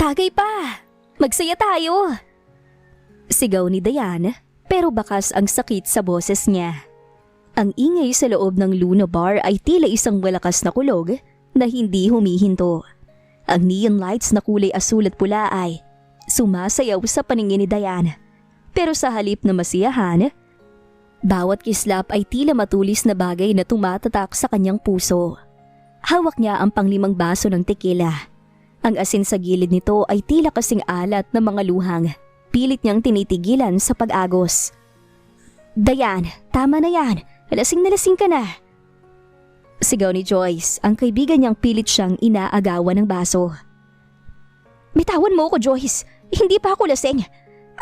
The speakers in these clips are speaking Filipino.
Tagay pa! Magsaya tayo! Sigaw ni Diane, pero bakas ang sakit sa boses niya. Ang ingay sa loob ng Luna Bar ay tila isang malakas na kulog na hindi humihinto. Ang neon lights na kulay asul at pula ay sumasayaw sa paningin ni Diane. Pero sa halip na masiyahan, bawat kislap ay tila matulis na bagay na tumatatak sa kanyang puso. Hawak niya ang pang-5 baso ng tequila. Ang asin sa gilid nito ay tila kasing alat ng mga luhang. Pilit niyang tinitigilan sa pag-agos. Diane, tama na yan. Lasing na lasing ka na. Sigaw ni Joyce, ang kaibigan niyang pilit siyang inaagawan ng baso. Bitawan mo ako, Joyce. Hindi pa ako lasing.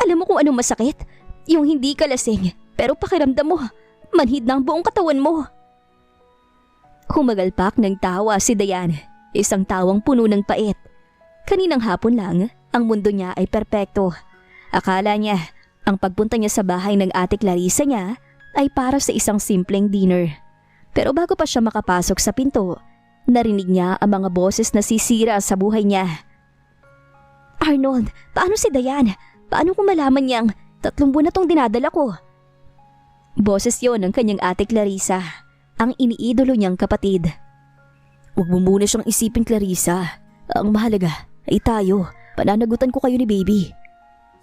Alam mo kung anong masakit? Yung hindi ka lasing, pero pakiramdam mo, manhid na ang buong katawan mo. Humagalpak ng tawa si Diane, isang tawang puno ng pait. Kaninang hapon lang, ang mundo niya ay perpekto. Akala niya, ang pagpunta niya sa bahay ng ate Clarissa niya ay para sa isang simpleng dinner. Pero bago pa siya makapasok sa pinto, narinig niya ang mga boses na sisira sa buhay niya. Arnold, paano si Diane? Paano ko malaman niyang 3 buwan na tong dinadala ko? Boses yon ng kanyang ate Clarissa, ang iniidolo niyang kapatid. Huwag mo muna siyang isipin, Clarissa. Ang mahalaga ay tayo. Pananagutan ko kayo ni baby.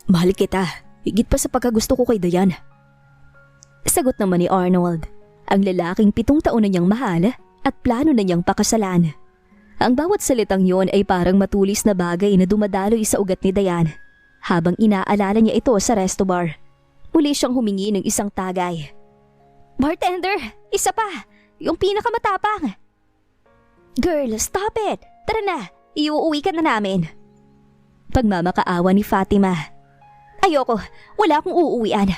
Mahal kita, higit pa sa pagkagusto ko kay Diane. Sagot naman ni Arnold, ang lalaking 7 taon na niyang mahal at plano na niyang pakasalan. Ang bawat salitang yon ay parang matulis na bagay na dumadaloy sa ugat ni Diane. Habang inaalala niya ito sa resto bar, muli siyang humingi ng isang tagay. Bartender, isa pa! Yung pinakamatapang! Girl, stop it! Tara na, iuuwi ka na namin. Pagmamakaawa ni Fatima. Ayoko, wala akong uuwian.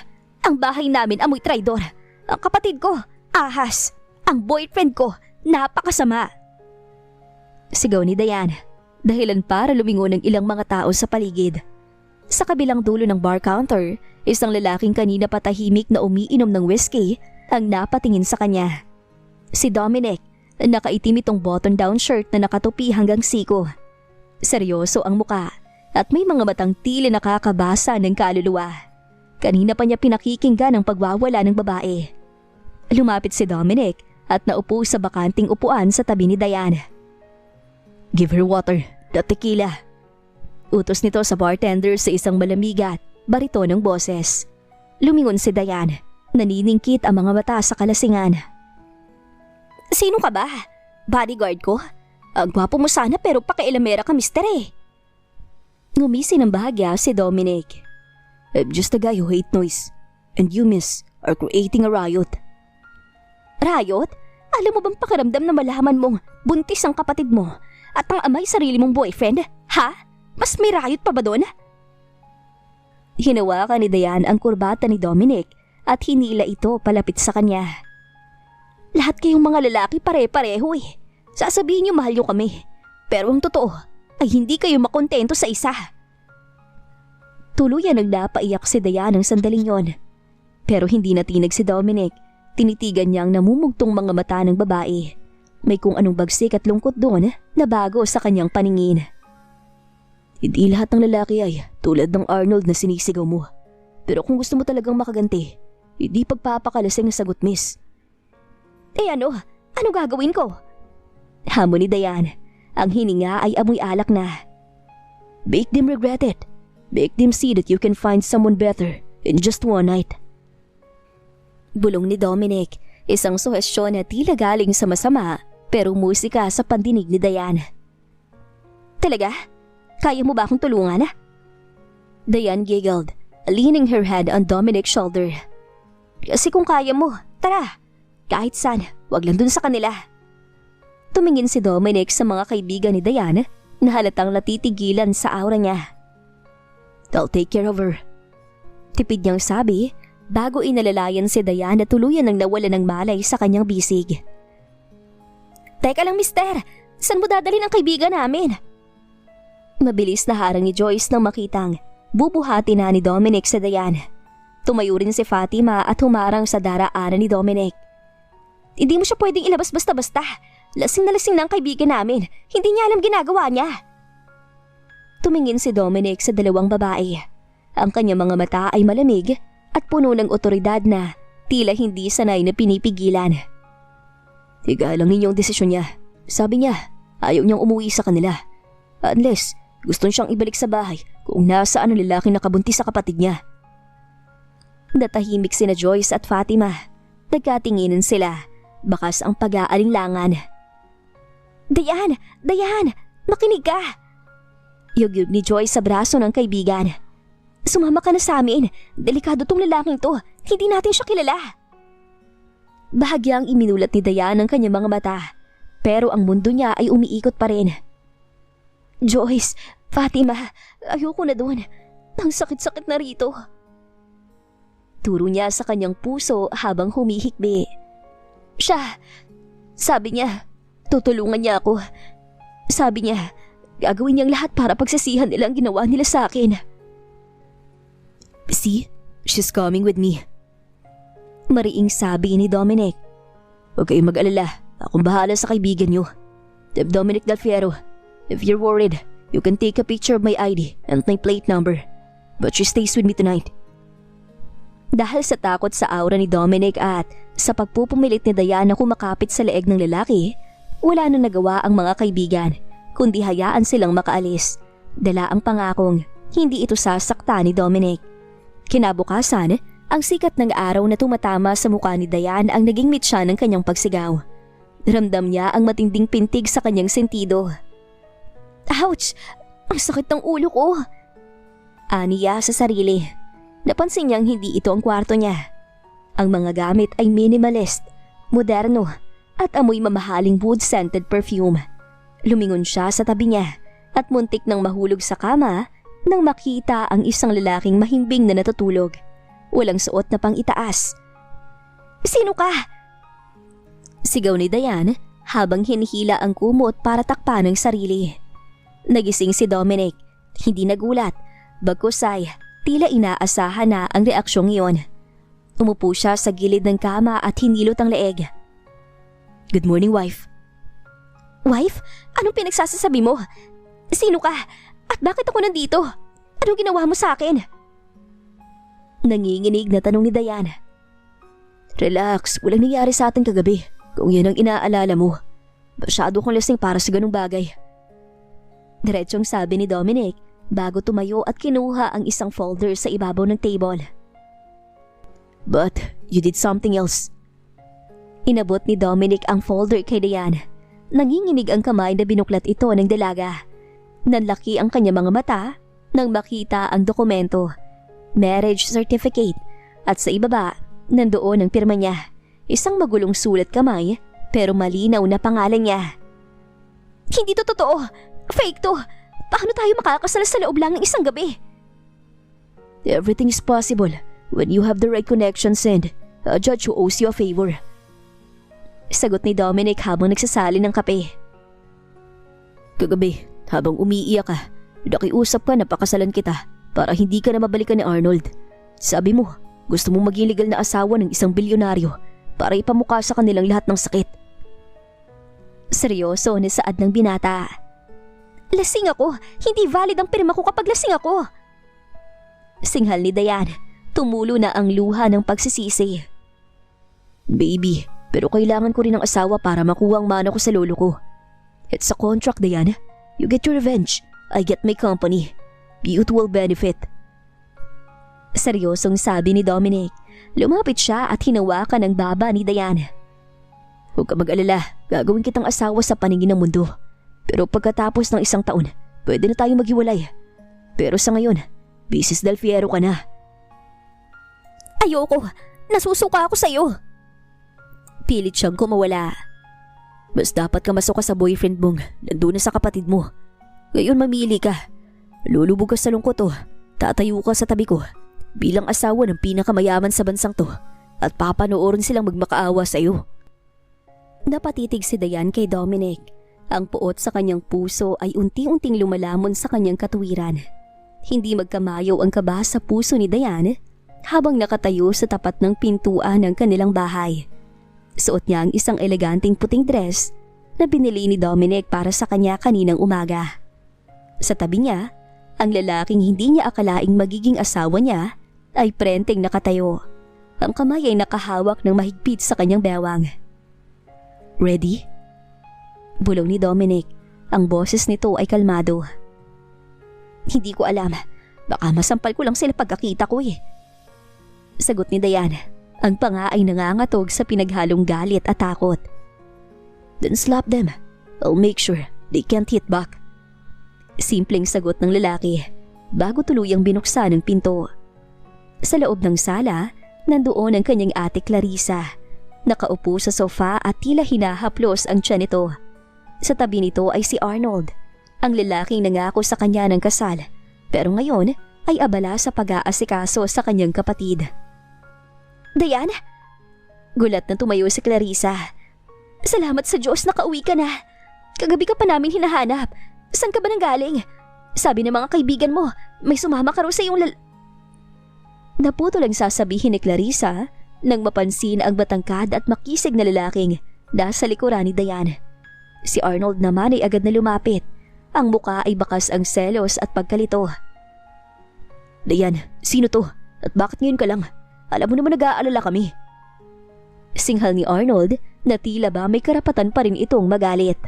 Ang bahay namin amoy traidor. Ang kapatid ko, ahas. Ang boyfriend ko, napakasama. Sigaw ni Diane, dahilan para lumingon ng ilang mga tao sa paligid. Sa kabilang dulo ng bar counter, isang lalaking kanina patahimik na umiinom ng whiskey ang napatingin sa kanya. Si Dominic, nakaitim itong button-down shirt na nakatupi hanggang siko. Seryoso ang muka at may mga matang tila nakakabasa ng kaluluwa. Kanina pa niya pinakikinggan ang pagwawala ng babae. Lumapit si Dominic at naupo sa bakanting upuan sa tabi ni Diane. Give her water, the tequila. Utos nito sa bartender sa isang malamigat, baritonong boses. Lumingon si Diane, naniningkit ang mga mata sa kalasingan. Sino ka ba? Bodyguard ko? Ang gwapo mo sana pero pakialamera ka, mister eh. Ngumisi ng bahagya si Dominic. I'm just a guy who hate noise. And you, miss, are creating a riot. Riot? Alam mo bang pakiramdam na malaman mong buntis ang kapatid mo at ang amay sarili mong boyfriend? Ha? Mas may riot pa ba doon? Hinawakan ni Diane ang kurbata ni Dominic at hinila ito palapit sa kanya. Lahat kayong mga lalaki pare-pareho eh. Sasabihin niyo mahal niyo kami. Pero ang totoo ay hindi kayo makontento sa isa. Tuluyan ang napaiyak si Diane ng sandaling yon. Pero hindi natinag si Dominic. Tinitigan niya ang namumugtong mga mata ng babae. May kung anong bagsik at lungkot doon na bago sa kanyang paningin. Hindi lahat ng lalaki ay tulad ng Arnold na sinisigaw mo. Pero kung gusto mo talagang makaganti, hindi pagpapakalasing na sagot, miss. Eh ano? Ano gagawin ko? Hamon ni Diane. Ang hininga ay amoy alak na. Make them regret it. Make them see that you can find someone better in just one night. Bulong ni Dominic, isang suhestyon na tila galing sa masama pero musika sa pandinig ni Diane. Talaga? Kaya mo ba akong tulungan? Diane giggled, leaning her head on Dominic's shoulder. Kasi kung kaya mo, tara. Kahit saan, wag lang dun sa kanila. Tumingin si Dominic sa mga kaibigan ni Diane na halatang natitigilan sa aura niya. I'll take care of her. Tipid niyang sabi bago inalalayan si Diane na tuluyan ng nawala ng malay sa kanyang bisig. Teka lang, mister. Saan mo dadalhin ang kaibigan namin? Mabilis na harang ni Joyce nang makitang bubuhati na ni Dominic sa Diane. Tumayo rin si Fatima at humarang sa daraanan ni Dominic. Hindi mo siya pwedeng ilabas basta-basta. Lasing na lasing na ang kaibigan namin. Hindi niya alam ginagawa niya. Tumingin si Dominic sa dalawang babae. Ang kanyang mga mata ay malamig at puno ng otoridad na tila hindi sanay na pinipigilan. Igalang ninyong desisyon niya. Sabi niya, ayaw niyang umuwi sa kanila. Unless gusto siyang ibalik sa bahay kung nasaan ang lalaking nakabuntis sa kapatid niya. Natahimik sina Joyce at Fatima. Nagkatinginan sila, bakas ang pag-aalinlangan. Dayan! Dayan! Makinig ka! Yugyug ni Joyce sa braso ng kaibigan. Sumama ka na sa amin. Delikado tong lalaking to. Hindi natin siya kilala. Bahagyang iminulat ni Dayan ang kanyang mga mata. Pero ang mundo niya ay umiikot pa rin. Joyce, Fatima, ayoko na doon. Ang sakit-sakit na rito. Turo niya sa kanyang puso habang humihikbi. Siya, sabi niya, tutulungan niya ako. Sabi niya, gagawin niyang lahat para pagsisihan nila ang ginawa nila sa akin. See, she's coming with me. Mariing sabi ni Dominic. Huwag kayong mag-alala, akong bahala sa kaibigan niyo. Dominic Del Fierro, if you're worried, you can take a picture of my ID and my plate number. But she stays with me tonight. Dahil sa takot sa aura ni Dominic at sa pagpupumilit ni Diana kumakapit sa leeg ng lalaki, wala na nagawa ang mga kaibigan, kundi hayaan silang makaalis. Dala ang pangakong hindi ito sasakta ni Dominic. Kinabukasan, ang sikat ng araw na tumatama sa mukha ni Diane ang naging mitsa ng kanyang pagsigaw. Ramdam niya ang matinding pintig sa kanyang sentido. Ouch! Ang sakit ng ulo ko! Aniya sa sarili. Napansin niyang hindi ito ang kwarto niya. Ang mga gamit ay minimalist, moderno, at amoy mamahaling wood-scented perfume. Lumingon siya sa tabi niya at muntik nang mahulog sa kama nang makita ang isang lalaking mahimbing na natutulog. Walang suot na pang itaas. Sino ka? Sigaw ni Diane habang hinihila ang kumot para takpan ang sarili. Nagising si Dominic, hindi nagulat, bagkus ay tila inaasahan na ang reaksyong iyon. Umupo siya sa gilid ng kama at hinilot ang leeg. Good morning, wife. Wife? Anong pinagsasasabi mo? Sino ka? At bakit ako nandito? Anong ginawa mo sa akin? Nanginginig na tanong ni Diane. Relax, walang nangyari sa atin kagabi. Kung yan ang inaalala mo. Masyado kong lasing para sa ganung bagay. Diretsong sabi ni Dominic bago tumayo at kinuha ang isang folder sa ibabaw ng table. But you did something else. Inabot ni Dominic ang folder kay Diane. Nanginginig ang kamay na binuklat ito ng dalaga. Nanlaki ang kanya mga mata nang makita ang dokumento, marriage certificate, at sa ibaba nandoon ang pirma niya. Isang magulong sulat kamay pero malinaw na pangalan niya. Hindi to totoo! Fake to! Paano tayo makakasal sa loob lang ng isang gabi? Everything is possible when you have the right connections and a judge who owes you a favor. Sagot ni Dominic habang nagsasali ng kape. Kagabi, habang umiiyak ka, nakiusap ka na pakasalan kita para hindi ka na mabalikan ni Arnold. Sabi mo, gusto mong maging legal na asawa ng isang bilyonaryo para ipamukha sa kanilang lahat ng sakit. Seryoso na saad ng binata. Lasing ako! Hindi valid ang pirma ko kapag lasing ako! Singhal ni Diane. Tumulo na ang luha ng pagsisisi. Baby, pero kailangan ko rin ng asawa para makuha ang mana ko sa lolo ko. It's a contract, Diane. You get your revenge. I get my company. Mutual benefit. Seryosong sabi ni Dominic. Lumapit siya at hinawakan ang baba ni Diane. Huwag ka mag-alala. Gagawin kitang asawa sa paningin ng mundo. Pero pagkatapos ng isang taon, pwede na tayong maghiwalay. Pero sa ngayon, Mrs. Del Fierro ka na. Ayoko! Nasusuka ako sa'yo! Pilit siyang kumawala. Mas dapat ka masuka sa boyfriend mong nandun na sa kapatid mo. Ngayon mamili ka. Lulubog ka sa lungkot o tatayo ka sa tabi ko bilang asawa ng pinakamayaman sa bansang to at papanoorin silang magmakaawa sa'yo. Napatitig si Diane kay Dominic. Ang puot sa kanyang puso ay unti-unting lumalamon sa kanyang katuwiran. Hindi magkamayaw ang kaba sa puso ni Diane habang nakatayo sa tapat ng pintuan ng kanilang bahay. Suot niya ang isang eleganteng puting dress na binili ni Dominic para sa kanya kaninang umaga. Sa tabi niya, Ang lalaking hindi niya akalaing magiging asawa niya ay prenteng nakatayo. Ang kamay ay nakahawak ng mahigpit sa kanyang bewang. "Ready?" Bulong ni Dominic. Ang boses nito ay kalmado. "Hindi ko alam. Baka masampal ko lang sila pagkakita ko eh." Sagot ni Diane. Ang panga ay nangangatog sa pinaghalong galit at takot. "Then slap them. I'll make sure they can't hit back." Simpleng sagot ng lalaki bago tuluyang binuksan ang pinto. Sa loob ng sala, nandoon ang kanyang ate Clarissa. Nakaupo sa sofa at tila hinahaplos ang tiyan nito. Sa tabi nito ay si Arnold, ang lalaking nangako sa kanya ng kasal, pero ngayon ay abala sa pag-aasikaso sa kanyang kapatid. "Diane?" Gulat na tumayo si Clarissa. "Salamat sa Diyos, nakauwi ka na. Kagabi ka pa namin hinahanap. Saan ka ba nanggaling? Sabi ng mga kaibigan mo, may sumama ka raw sa iyong Naputol ang sasabihin ni Clarissa nang mapansin ang matangkad at makisig na lalaking nasa likuran ni Diane. Si Arnold naman ay agad na lumapit. Ang muka ay bakas ang selos at pagkalito. "Diane, sino to? At bakit ngayon ka lang? Alam mo naman nag-aalala kami." Singhal ni Arnold na tila ba may karapatan pa rin itong magalit.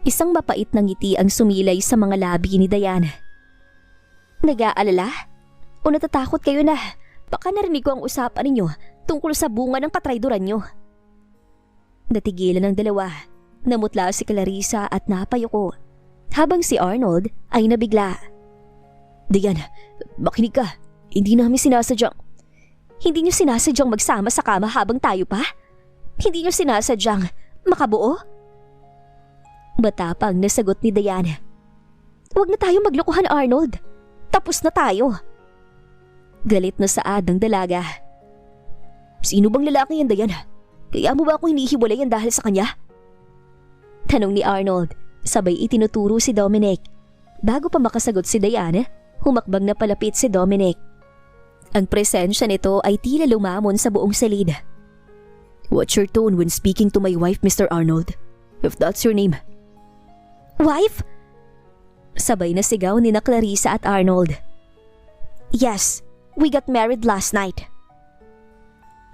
Isang mapait na ngiti ang sumilay sa mga labi ni Diane. "Nag-aalala? O natatakot kayo na? Baka narinig ko ang usapan ninyo tungkol sa bunga ng katrayduran nyo." Natigilan ang dalawa. Namutla si Clarissa at napayuko, habang si Arnold ay nabigla. "Diane, makinig ka. Hindi namin sinasadyang..." "Hindi nyo sinasadyang magsama sa kama habang tayo pa? Hindi nyo sinasadyang makabuo?" Matapang na sagot ni Diane. "Huwag na tayo maglokohan, Arnold. Tapos na tayo." Galit na saad ng dalaga. "Sino bang lalaki yan, Diane? Kaya mo ba ako hinihiwalayan dahil sa kanya?" Tanong ni Arnold, sabay itinuturo si Dominic. Bago pa makasagot si Diane, humakbang na palapit si Dominic. Ang presensya nito ay tila lumamon sa buong salid. "What's your tone when speaking to my wife, Mr. Arnold? If that's your name." "Wife?" Sabay na sigaw ni na Clarissa at Arnold. "Yes, we got married last night."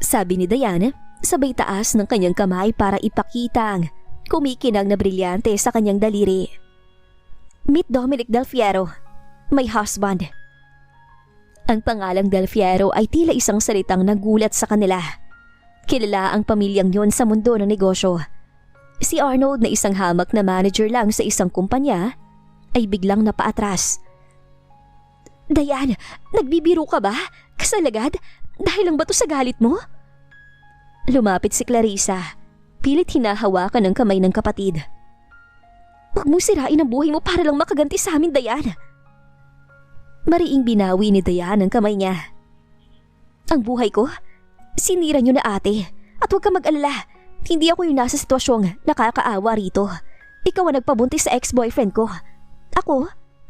Sabi ni Diane, sabay taas ng kanyang kamay para ipakita ang kumikinang na brilyante sa kanyang daliri. "Meet Dominic Del Fiero, my husband." Ang pangalang Del Fiero ay tila isang salitang nagulat sa kanila. Kilala ang pamilyang yon sa mundo ng negosyo. Si Arnold na isang hamak na manager lang sa isang kumpanya ay biglang napaatras. "Diane, nagbibiro ka ba? Kasalagad? Dahil lang ba to sa galit mo?" Lumapit si Clarissa. Pilit hinahawakan ang kamay ng kapatid. "Huwag mong sirain ang buhay mo para lang makaganti sa amin, Diane." Mariing binawi ni Diane ang kamay niya. "Ang buhay ko? Sinira niyo na, ate. At huwag ka mag-alala. Hindi ako yung nasa sitwasyong nakakaawa rito. Ikaw ang nagpabuntis sa ex-boyfriend ko.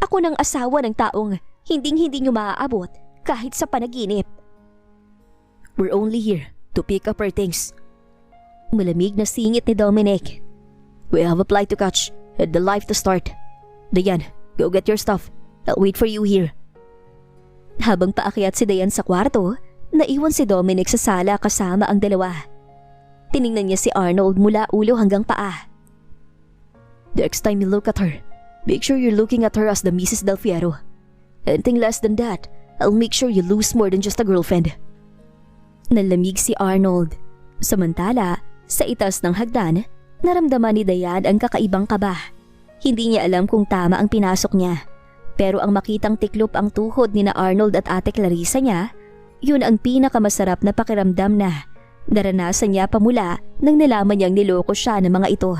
Ako ng asawa ng taong hinding-hindi niyo maaabot kahit sa panaginip." "We're only here to pick up our things." Malamig na singit ni Dominic. "We have a flight to catch and the life to start. Diane, go get your stuff. I'll wait for you here." Habang paakyat si Diane sa kwarto, naiwan si Dominic sa sala kasama ang dalawa. Tiningnan niya si Arnold mula ulo hanggang paa. "Next time you look at her, make sure you're looking at her as the Mrs. Del Fiero. Anything less than that, I'll make sure you lose more than just a girlfriend." Nalamig si Arnold. Samantala, sa itas ng hagdan, naramdaman ni Diane ang kakaibang kaba. Hindi niya alam kung tama ang pinasok niya. Pero ang makitang tiklop ang tuhod ni na Arnold at ate Clarissa niya, yun ang pinakamasarap na pakiramdam na naranasan niya pamula nang nalaman niyang niloko siya ng mga ito.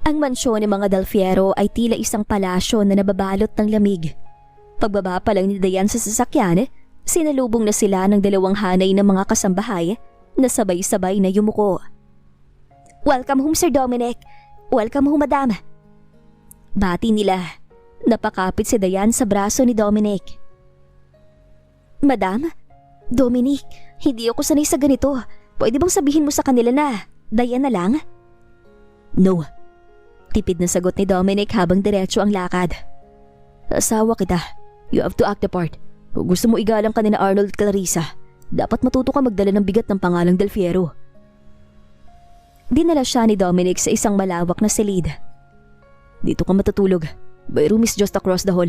Ang mansyon ng mga Del Fiero ay tila isang palasyo na nababalot ng lamig. Pagbaba pa lang ni Diane sa sasakyan, sinalubong na sila ng dalawang hanay ng mga kasambahay na sabay-sabay na yumuko. "Welcome home, Sir Dominic. Welcome home, Madam." Bati nila. Napakapit si Diane sa braso ni Dominic. "Madam? Dominic, hindi ako sanay sa ganito. Pwede bang sabihin mo sa kanila na Diane na lang?" "No." Tipid na sagot ni Dominic habang diretso ang lakad. Asawa kita. You have to act the part. Kung gusto mo igalang ka ni na Arnold at Clarissa, dapat matuto ka magdala ng bigat ng pangalang Del Fiero. Dinala siya ni Dominic sa isang malawak na silid. Dito ka matutulog. My room is just across the hall.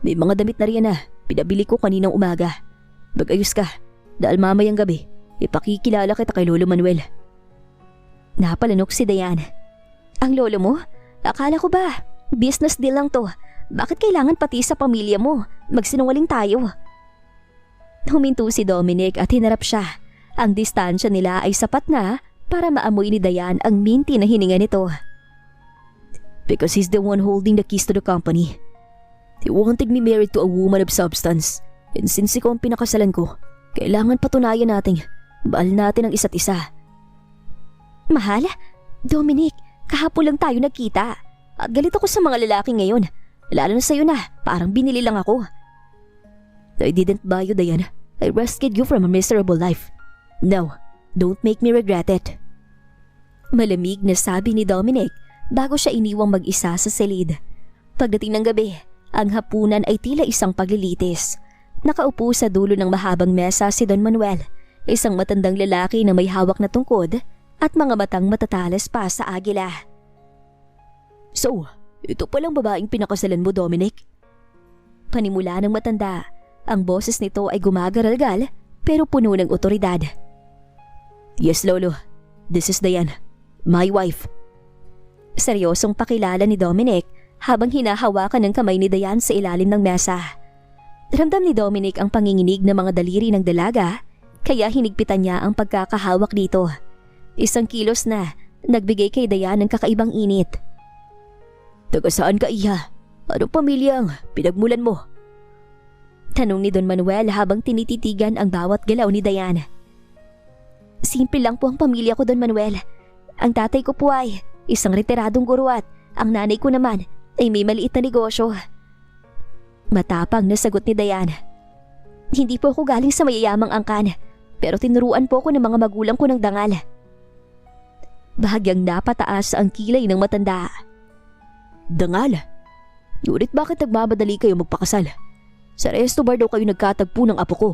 May mga damit na riyan na pinabili ko kaninang umaga. Mag-ayos ka, dahil mamayang gabi, ipakikilala kita kay Lolo Manuel. Napalanok si Diane. Ang lolo mo? Akala ko ba, business deal lang to. Bakit kailangan pati sa pamilya mo? Magsinungaling tayo. Huminto si Dominic at hinarap siya. Ang distansya nila ay sapat na para maamoy ni Diane ang minti na hininga nito. Because he's the one holding the keys to the company. He wanted me married to a woman of substance. And since ikaw ang pinakasalan ko, kailangan patunayan natin mahal natin ang isa't isa. Mahal? Dominic, kahapon lang tayo nagkita. At galit ako sa mga lalaki ngayon. Lalo na sa'yo na, parang binili lang ako. I didn't buy you, Diane. I rescued you from a miserable life. No, don't make me regret it. Malamig na sabi ni Dominic bago siya iniwang mag-isa sa silid. Pagdating ng gabi, ang hapunan ay tila isang paglilitis. Nakaupo sa dulo ng mahabang mesa si Don Manuel, isang matandang lalaki na may hawak na tungkod at mga matang matatalas pa sa agila. So, ito palang babaeng pinakasalan mo, Dominic? Panimula ng matanda, ang boses nito ay gumagaralgal pero puno ng otoridad. Yes, Lolo. This is Diane, my wife. Seryosong pakilala ni Dominic habang hinahawakan ng kamay ni Diane sa ilalim ng mesa. Ramdam ni Dominic ang panginginig ng mga daliri ng dalaga, kaya hinigpitan niya ang pagkakahawak dito. Isang kilos na nagbigay kay Diane ng kakaibang init. Taga saan ka, Iha? Anong pamilyang pinagmulan mo? Tanong ni Don Manuel habang tinititigan ang bawat galaw ni Diane. Simple lang po ang pamilya ko, Don Manuel. Ang tatay ko po ay isang retiradong guro at ang nanay ko naman ay may maliit na negosyo. Matapang na sagot ni Diane. Hindi po ako galing sa mayayamang angkan, pero tinuruan po ako ng mga magulang ko ng dangal. Bahagyang napataas ang kilay ng matanda. Dangal? Ngunit bakit nagmamadali kayo magpakasal? Sa resto bar daw kayo nagkatagpo ng apo ko.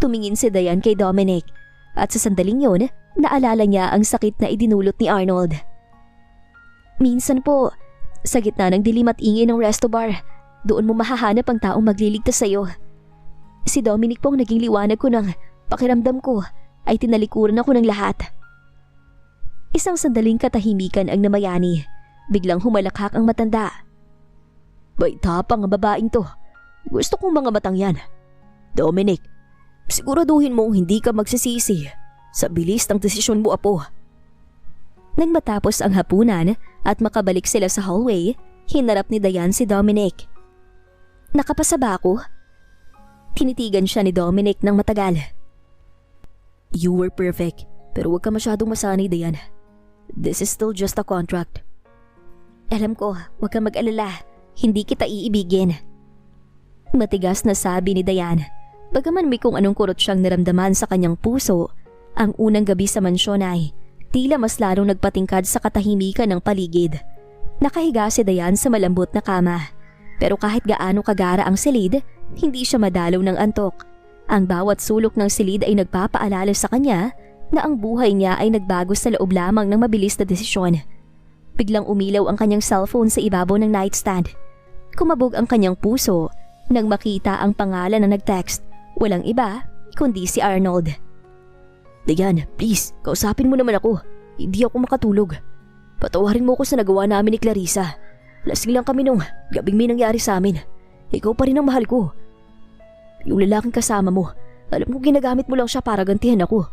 Tumingin si Diane kay Dominic at sa sandaling yun, naalala niya ang sakit na idinulot ni Arnold. Minsan po, sa gitna ng dilim at ingay ng resto bar, doon mo mahahanap ang taong magliligtas sa'yo. Si Dominic po ang naging liwanag ko ng pakiramdam ko ay tinalikuran ako ng lahat. Isang sandaling katahimikan ang namayani. Biglang humalakhak ang matanda. May tapang ang babaeng to. Gusto kong mga matang yan. Dominic, siguraduhin mong hindi ka magsisisi sa bilis ng desisyon mo, apo. Nang matapos ang hapunan at makabalik sila sa hallway, hinarap ni Diane si Dominic. Nakapasa ba ako? Tinitigan siya ni Dominic ng matagal. You were perfect, pero huwag ka masyadong masanay, Diane. This is still just a contract. Alam ko, huwag kang mag-alala. Hindi kita iibigin. Matigas na sabi ni Diane. Bagaman may kung anong kurot siyang naramdaman sa kanyang puso, ang unang gabi sa mansyon ay tila mas lalong nagpatingkad sa katahimikan ng paligid. Nakahiga si Diane sa malambot na kama. Pero kahit gaano kagara ang silid, hindi siya madalaw ng antok. Ang bawat sulok ng silid ay nagpapaalala sa kanya na ang buhay niya ay nagbago sa loob lamang ng mabilis na desisyon. Biglang umilaw ang kanyang cellphone sa ibabaw ng nightstand. Kumabog ang kanyang puso nang makita ang pangalan na nag-text. Walang iba kundi si Arnold. Diane, please, kausapin mo naman ako. Hindi ako makatulog. Patawarin mo ko sa nagawa namin ni Clarissa. Lasing lang kami nung gabing may nangyari sa amin. Ikaw pa rin ang mahal ko. Yung lalaking kasama mo, alam ko ginagamit mo lang siya para gantihan ako.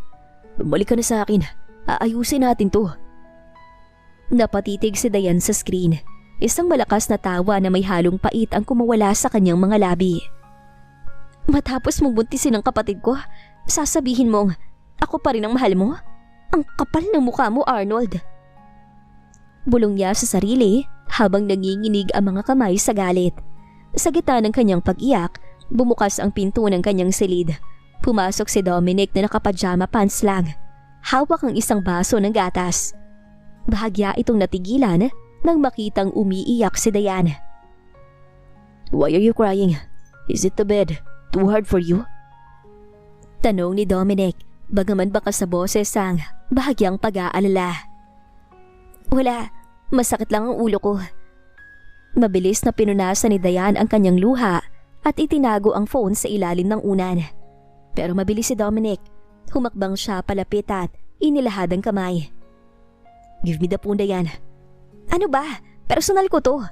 Bumalik ka na sa akin. Aayusin natin to. Napatitig si Diane sa screen. Isang malakas na tawa na may halong pait ang kumawala sa kanyang mga labi. Matapos mong buntisin ang kapatid ko, sasabihin mong ako pa rin ang mahal mo? Ang kapal ng mukha mo, Arnold. Bulong niya sa sarili habang nanginginig ang mga kamay sa galit. Sa gitna ng kanyang pag-iyak, bumukas ang pinto ng kanyang silid. Pumasok si Dominic na nakapajama pants lang. Hawak ang isang baso ng gatas. Bahagya itong natigilan nang makitang umiiyak si Diane. Why are you crying? Is it the bed? Too hard for you? Tanong ni Dominic, bagaman baka sa boses ang bahagyang pag-aalala. Wala, masakit lang ang ulo ko. Mabilis na pinunasan ni Diane ang kanyang luha at itinago ang phone sa ilalim ng unan. Pero mabilis si Dominic. Humakbang siya palapit at inilahad ang kamay. Give me the phone, Diane. Ano ba? Personal ko to.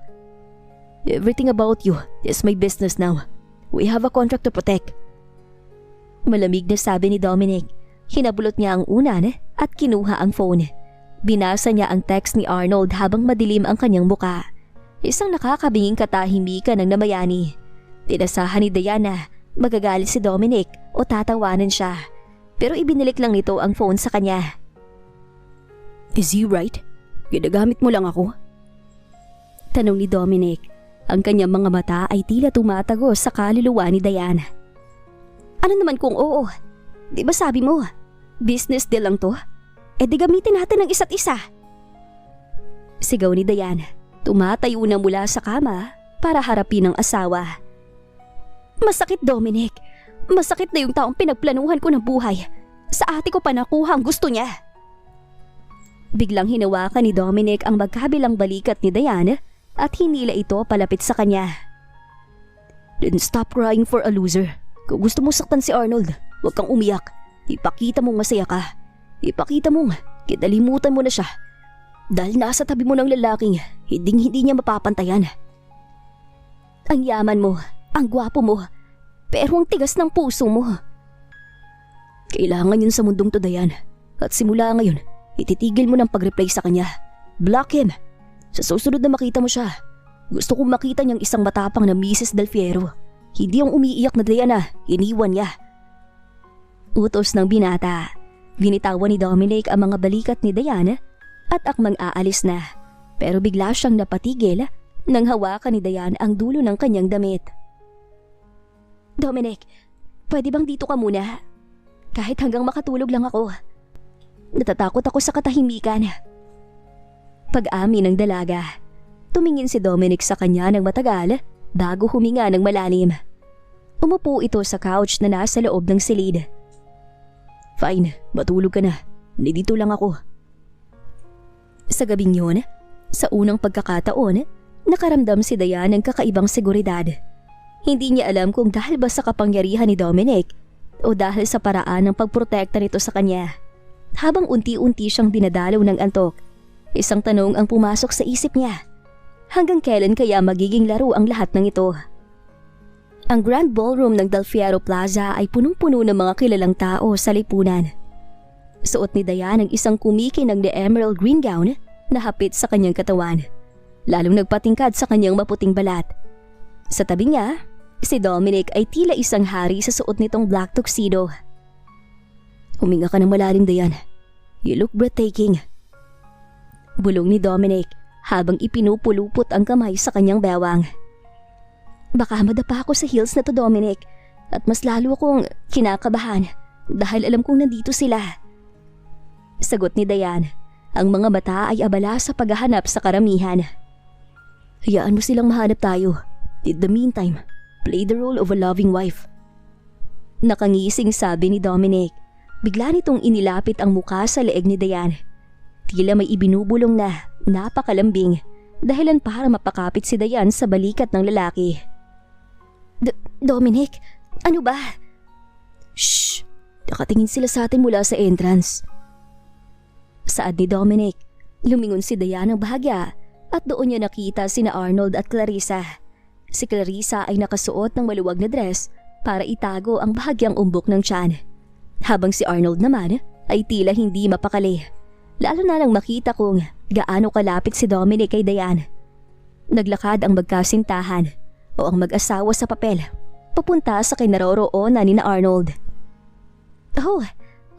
Everything about you is my business now. We have a contract to protect. Malamig na sabi ni Dominic. Hinabulot niya ang unan at kinuha ang phone. Binasa niya ang text ni Arnold habang madilim ang kanyang muka. Isang nakakabinging katahimikan ng namayani. Tinasahan ni Diana magagalit si Dominic o tatawanan siya. Pero ibinilik lang nito ang phone sa kanya. Is he right? Ginagamit mo lang ako? Tanong ni Dominic. Ang kanyang mga mata ay tila tumatagos sa kaluluwa ni Diana. Ano naman kung oo? Di ba sabi mo, business deal lang to? E di gamitin natin ang isa't isa. Sigaw ni Diana. Tumatayo na mula sa kama para harapin ang asawa. Masakit, Dominic. Masakit na yung taong pinagplanuhan ko ng buhay. Sa ate ko pa nakuha ang gusto niya. Biglang hinawakan ni Dominic ang magkabilang balikat ni Diana at hinila ito palapit sa kanya. Then stop crying for a loser. Kung gusto mo saktan si Arnold, huwag kang umiyak. Ipakita mong masaya ka. Ipakita mong kinalimutan mo na siya. Dahil nasa tabi mo ng lalaking hindi niya mapapantayan. Ang yaman mo, ang gwapo mo, pero ang tigas ng puso mo. Kailangan yun sa mundong to, Diane. At simula ngayon, ititigil mo ng pag-reply sa kanya. Block him. Sa susunod na makita mo siya, gusto kong makita niyang isang matapang na Mrs. Del Fierro. Hindi yung umiiyak na Diana, iniwan niya. Utos ng binata. Binitawan ni Dominic ang mga balikat ni Diana at akmang aalis na. Pero bigla siyang napatigil nang hawakan ni Diane ang dulo ng kanyang damit. Dominic, pwede bang dito ka muna? Kahit hanggang makatulog lang ako. Natatakot ako sa katahimikan. Pag-amin ng dalaga, tumingin si Dominic sa kanya ng matagal bago huminga ng malalim. Umupo ito sa couch na nasa loob ng silid. Fine, matulog ka na. Nandito lang ako. Sa gabing yun, sa unang pagkakataon, nakaramdam si Diane ng kakaibang seguridad. Hindi niya alam kung dahil ba sa kapangyarihan ni Dominic o dahil sa paraan ng pagprotekta nito sa kanya. Habang unti-unti siyang dinadalaw ng antok, isang tanong ang pumasok sa isip niya. Hanggang kailan kaya magiging laro ang lahat ng ito? Ang Grand Ballroom ng Del Fierro Plaza ay punong-puno ng mga kilalang tao sa lipunan. Suot ni Diane ang isang kumikinang na emerald green gown na hapit sa kanyang katawan, lalong nagpatingkad sa kanyang maputing balat. Sa tabi niya, si Dominic ay tila isang hari sa suot nitong black tuxedo. Huminga ka ng malalim, Diane. You look breathtaking. Bulong ni Dominic habang ipinupulupot ang kamay sa kanyang bewang. Baka madapa ako sa heels na to, Dominic, at mas lalo akong kinakabahan dahil alam kong nandito sila. Sagot ni Diane, ang mga mata ay abala sa paghahanap sa karamihan. Hayaan mo silang mahanap tayo. In the meantime, play the role of a loving wife. Nakangising sabi ni Dominic. Bigla nitong inilapit ang muka sa leeg ni Diane. Tila may ibinubulong na napakalambing dahilan para mapakapit si Diane sa balikat ng lalaki. Dominic, ano ba? Shh! Nakatingin sila sa atin mula sa entrance. Saad ni Dominic, lumingon si Diane ng bahagya at doon niya nakita sina Arnold at Clarissa. Si Clarissa ay nakasuot ng maluwag na dress para itago ang bahagyang umbok ng tiyan. Habang si Arnold naman ay tila hindi mapakali. Lalo na nang makita kong gaano kalapit si Dominic kay Diane. Naglakad ang magkasintahan o ang mag-asawa sa papel papunta sa kinaroroonan ni na Arnold. Oh,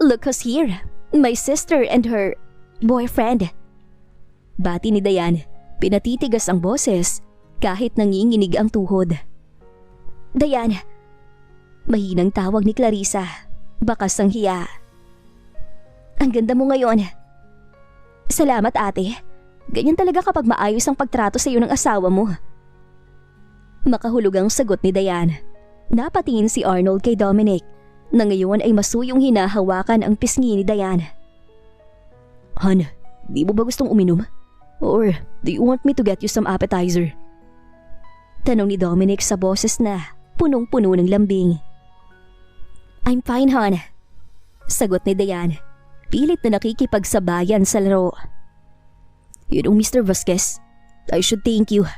look who's here. My sister and her boyfriend. Bati ni Diane, pinatitigas ang boses kahit nanginginig ang tuhod. Diane, mahinang tawag ni Clarissa, bakas ang hiya. Ang ganda mo ngayon. Salamat ate. Ganyan talaga kapag maayos ang pagtrato sa iyo ng asawa mo. Makahulugang sagot ni Diane. Napatingin si Arnold kay Dominic na ngayon ay masuyong hinahawakan ang pisngi ni Diane. Han, di mo ba gustong uminom? Or do you want me to get you some appetizer? Tanong ni Dominic sa boses na punong-puno ng lambing. I'm fine, Han. Sagot ni Diane, pilit na nakikipagsabayan sa laro. You know, Mr. Vasquez, I should thank you.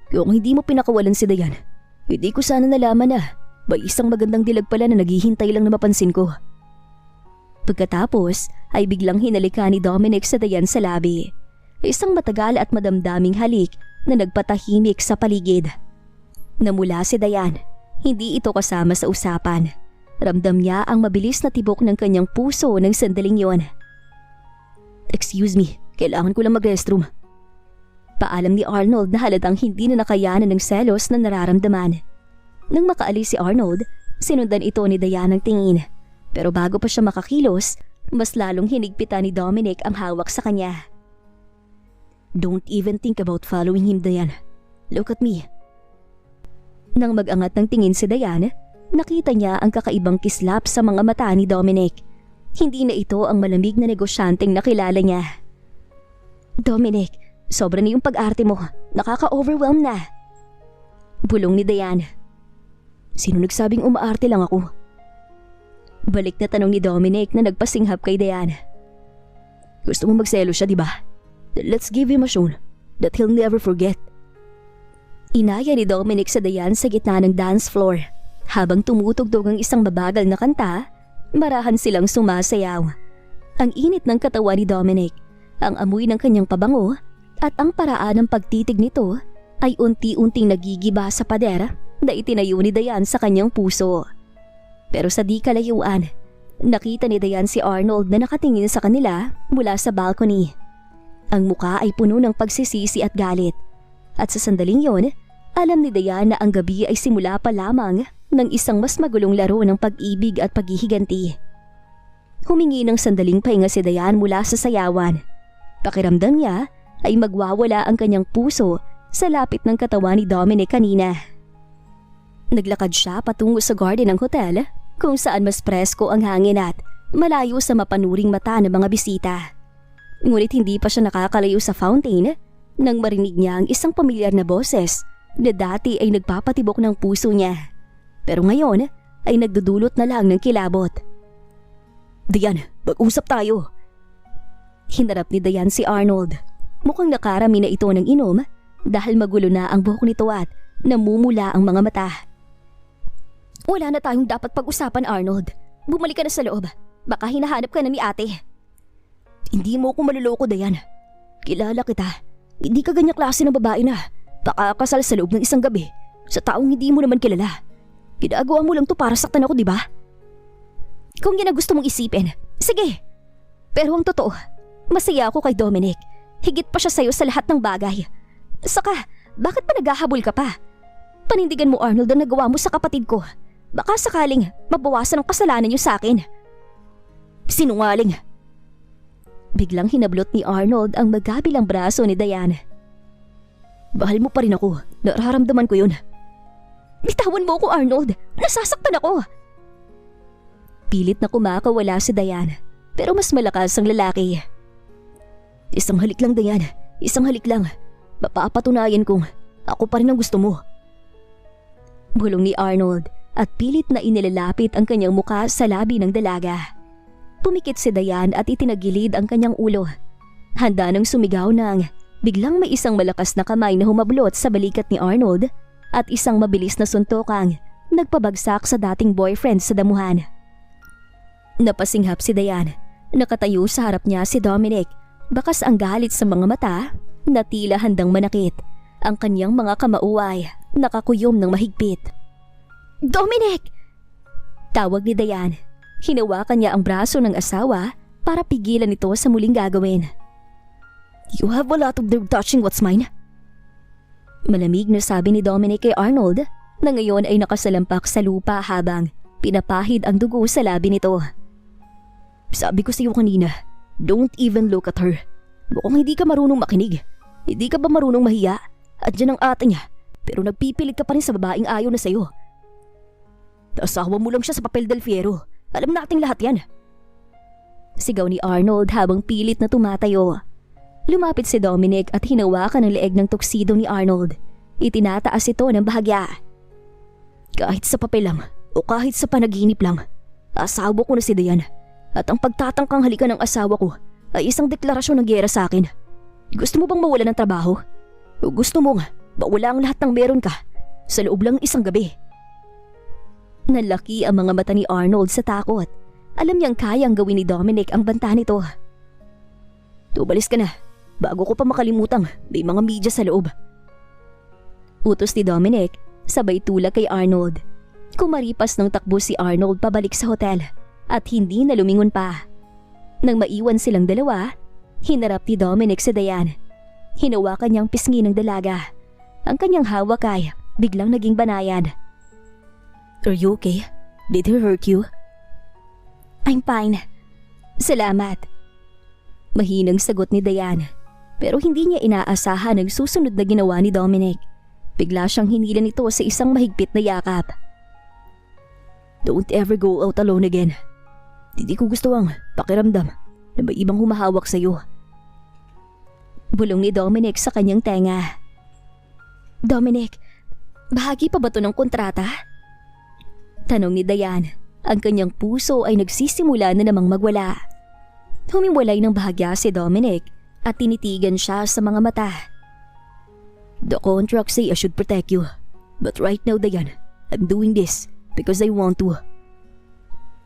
Kung hindi mo pinakawalan si Diane, hindi ko sana nalaman na may isang magandang dilag pala na naghihintay lang na mapansin ko. Pagkatapos ay biglang hinalika ni Dominic sa Diane sa labi. Isang matagal at madamdaming halik na nagpatahimik sa paligid. Namula si Diane, hindi ito kasama sa usapan. Ramdam niya ang mabilis na tibok ng kanyang puso ng sandaling yon. Excuse me, kailangan ko lang mag-restroom. Paalam ni Arnold na halatang hindi na nakayanan ng selos na nararamdaman. Nang makaalis si Arnold, sinundan ito ni Diane ng tingin. Pero bago pa siya makakilos, mas lalong hinigpitan ni Dominic ang hawak sa kanya. Don't even think about following him, Diane. Look at me. Nang mag-angat ng tingin si Diane, nakita niya ang kakaibang kislap sa mga mata ni Dominic. Hindi na ito ang malamig na negosyanteng nakilala niya. Dominic, sobra na yung pag-arte mo. Nakaka-overwhelm na. Bulong ni Diane. Sino nagsabing umaarte lang ako? Balik na tanong ni Dominic na nagpasinghap kay Diane. Gusto mo magselo siya, di ba? Let's give him a show that he'll never forget. Inaya ni Dominic sa Diane sa gitna ng dance floor. Habang tumutugtog ang isang mabagal na kanta, marahan silang sumasayaw. Ang init ng katawan ni Dominic, ang amoy ng kanyang pabango, at ang paraan ng pagtitig nito ay unti-unting nagigiba sa pader na itinayo ni Diane sa kanyang puso. Pero sa di kalayuan, nakita ni Diane si Arnold na nakatingin sa kanila mula sa balcony. Ang muka ay puno ng pagsisisi at galit. At sa sandaling yon, alam ni Diane na ang gabi ay simula pa lamang ng isang mas magulong laro ng pag-ibig at paghihiganti. Humingi ng sandaling pahinga si Diane mula sa sayawan. Pakiramdam niya ay magwawala ang kanyang puso sa lapit ng katawan ni Dominic kanina. Naglakad siya patungo sa garden ng hotel kung saan mas presko ang hangin at malayo sa mapanuring mata ng mga bisita. Ngunit hindi pa siya nakakalayo sa fountain nang marinig niya ang isang pamilyar na boses na dati ay nagpapatibok ng puso niya. Pero ngayon ay nagdudulot na lang ng kilabot. Diane, mag-usap tayo. Hinarap ni Diane si Arnold. Mukhang nakarami na ito ng inom dahil magulo na ang buhok nito at namumula ang mga mata. Wala na tayong dapat pag-usapan, Arnold. Bumalik ka na sa loob. Baka hinahanap ka na ni ate. Hindi mo ako maluloko, Diane. Kilala kita. Hindi ka ganyang klase ng babae na pakakasal sa loob ng isang gabi sa taong hindi mo naman kilala. Ginagawa mo lang to para saktan ako, di ba? Kung yan ang gusto mong isipin, sige. Pero ang totoo, masaya ako kay Dominic. Higit pa siya sa'yo sa lahat ng bagay. Saka, bakit pa naghahabol ka pa? Panindigan mo, Arnold, ang nagawa mo sa kapatid ko. Baka sakaling mabawasan ang kasalanan niyo sa akin. Sinungaling. Biglang hinablot ni Arnold ang magkabilang braso ni Diane. Bahal mo pa rin ako. Nararamdaman ko yun. Bitawan mo ako, Arnold. Nasasaktan ako. Pilit na kumakawala si Diane, pero mas malakas ang lalaki. Isang halik lang, Diane. Isang halik lang. Mapapatunayan kong ako pa rin ang gusto mo. Bulong ni Arnold at pilit na inilalapit ang kanyang muka sa labi ng dalaga. Pumikit si Diane at itinagilid ang kanyang ulo. Handa nang sumigaw nang biglang may isang malakas na kamay na humablot sa balikat ni Arnold at isang mabilis na suntukang nagpabagsak sa dating boyfriend sa damuhan. Napasinghap si Diane. Nakatayo sa harap niya si Dominic. Bakas ang galit sa mga mata na tila handang manakit. Ang kanyang mga kamauay nakakuyom ng mahigpit. Dominic! Tawag ni Diane. Hinawakan niya ang braso ng asawa para pigilan ito sa muling gagawin. You have a lot of nerve touching what's mine. Malamig na sabi ni Dominic kay Arnold na ngayon ay nakasalampak sa lupa habang pinapahid ang dugo sa labi nito. Sabi ko sa iyo kanina, don't even look at her. Mukhang hindi ka marunong makinig. Hindi ka ba marunong mahiya? At dyan ang ate niya. pero nagpipilit ka pa rin sa babaeng ayaw na sa'yo. Asawa mo lang siya sa papel del fiero. Alam nating lahat yan. Sigaw ni Arnold habang pilit na tumatayo. Lumapit si Dominic at hinawakan ang leeg ng tuksido ni Arnold. Itinataas ito ng bahagya. Kahit sa papel lang o kahit sa panaginip lang, asawa ko na si Dayan. At ang pagtatangkang halikan ng asawa ko ay isang deklarasyon ng giyera sa akin. Gusto mo bang mawala ng trabaho? O gusto mong mawala ang lahat ng meron ka sa loob lang isang gabi? Nalaki ang mga mata ni Arnold sa takot. Alam niyang kayang gawin ni Dominic ang banta nito. Tubalis ka na, bago ko pa makalimutang may mga media sa loob. Utos ni Dominic, sabay tulak kay Arnold. Kumaripas ng takbo si Arnold pabalik sa hotel at hindi na lumingon pa. Nang maiwan silang dalawa, hinarap ni Dominic si Dayan. Hinawakan niyang pisngi ng dalaga. Ang kanyang hawak ay biglang naging banayan. Are you okay? Did he hurt you? I'm fine. Salamat. Mahinang sagot ni Dayan, pero hindi niya inaasahan ang susunod na ginawa ni Dominic. Bigla siyang hinila nito sa isang mahigpit na yakap. Don't ever go out alone again. Hindi ko gusto ang pakiramdam na may ibang humahawak sa'yo. Bulong ni Dominic sa kanyang tenga. Dominic, bahagi pa ba to ng kontrata? Tanong ni Dayan. Ang kanyang puso ay nagsisimula na namang magwala. Humiwalay ng bahagya si Dominic at tinitigan siya sa mga mata. The contract say I should protect you. But right now, Dayan, I'm doing this because I want to.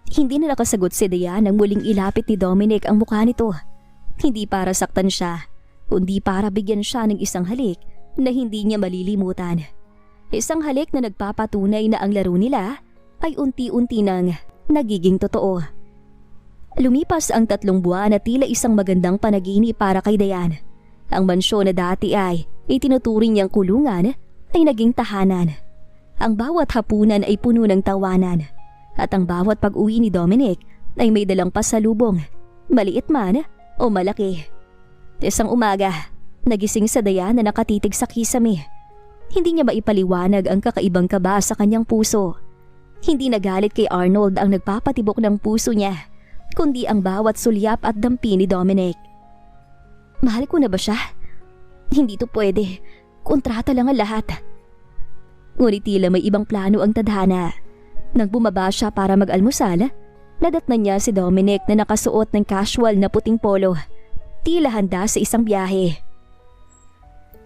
Hindi na nakasagot si Dayan nang muling ilapit ni Dominic ang mukha nito. Hindi para saktan siya, kundi para bigyan siya ng isang halik na hindi niya malilimutan. Isang halik na nagpapatunay na ang laro nila ay unti-unti nang nagiging totoo. Lumipas ang 3 buwan at tila isang magandang panaginip para kay Dayan. Ang mansyon na dati ay itinuturing niyang kulungan ay naging tahanan. Ang bawat hapunan ay puno ng tawanan at ang bawat pag-uwi ni Dominic ay may dalang pasalubong, maliit man o malaki. Isang umaga, nagising sa Dayan na nakatitig sa kisame. Hindi niya maipaliwanag ang kakaibang kaba sa kanyang puso. Hindi nagalit kay Arnold ang nagpapatibok ng puso niya, kundi ang bawat sulyap at dampi ni Dominic. Mahal ko na ba siya? Hindi to pwede. Kontrata lang ang lahat. Ngunit tila may ibang plano ang tadhana. Nang bumaba siya para mag-almusal, nadatnan niya si Dominic na nakasuot ng casual na puting polo. Tila handa sa isang biyahe.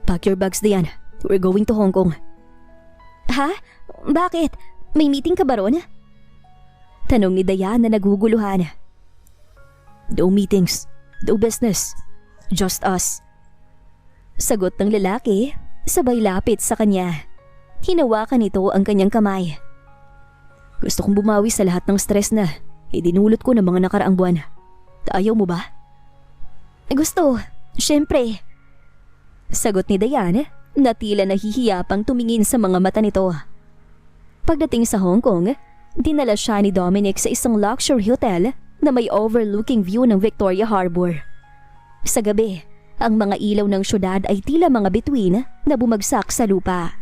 Pack your bags, Dayan. We're going to Hong Kong. Ha? Bakit? May meeting ka ba ron? Tanong ni Dayan na naguguluhan. No meetings, no business, just us. Sagot ng lalaki, sabay lapit sa kanya. Hinawakan nito ang kanyang kamay. Gusto kong bumawi sa lahat ng stress na idinulot ko ng mga nakaraang buwan. Ayaw mo ba? Gusto, syempre. Sagot ni Dayan na tila nahihiya pang tumingin sa mga mata nito. Pagdating sa Hong Kong, dinala siya ni Dominic sa isang luxury hotel na may overlooking view ng Victoria Harbor. Sa gabi, ang mga ilaw ng syudad ay tila mga bituin na bumagsak sa lupa.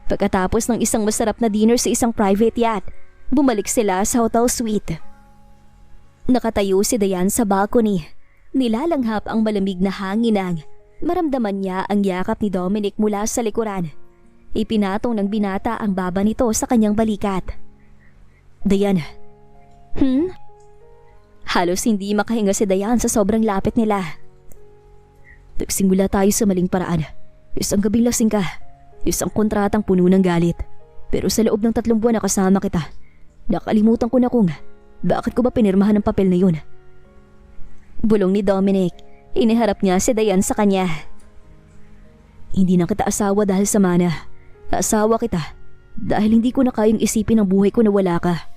Pagkatapos ng isang masarap na dinner sa isang private yacht, bumalik sila sa hotel suite. Nakatayo si Dayan sa balcony. Nilalanghap ang malamig na hangin nang maramdaman niya ang yakap ni Dominic mula sa likuran. Ipinatong ng binata ang baba nito sa kanyang balikat. Dayan. Halos hindi makahinga si Dayan sa sobrang lapit nila. Nagsimula tayo sa maling paraan. Isang gabing lasing ka. Isang kontratang puno ng galit. Pero sa loob ng 3 buwan na kasama kita, nakalimutan ko na kung bakit ko ba pinirmahan ang papel na yun. Bulong ni Dominic. Iniharap niya si Dayan sa kanya. Hindi na kita asawa dahil sa mana. Asawa kita dahil hindi ko na kayang isipin ang buhay ko na wala ka.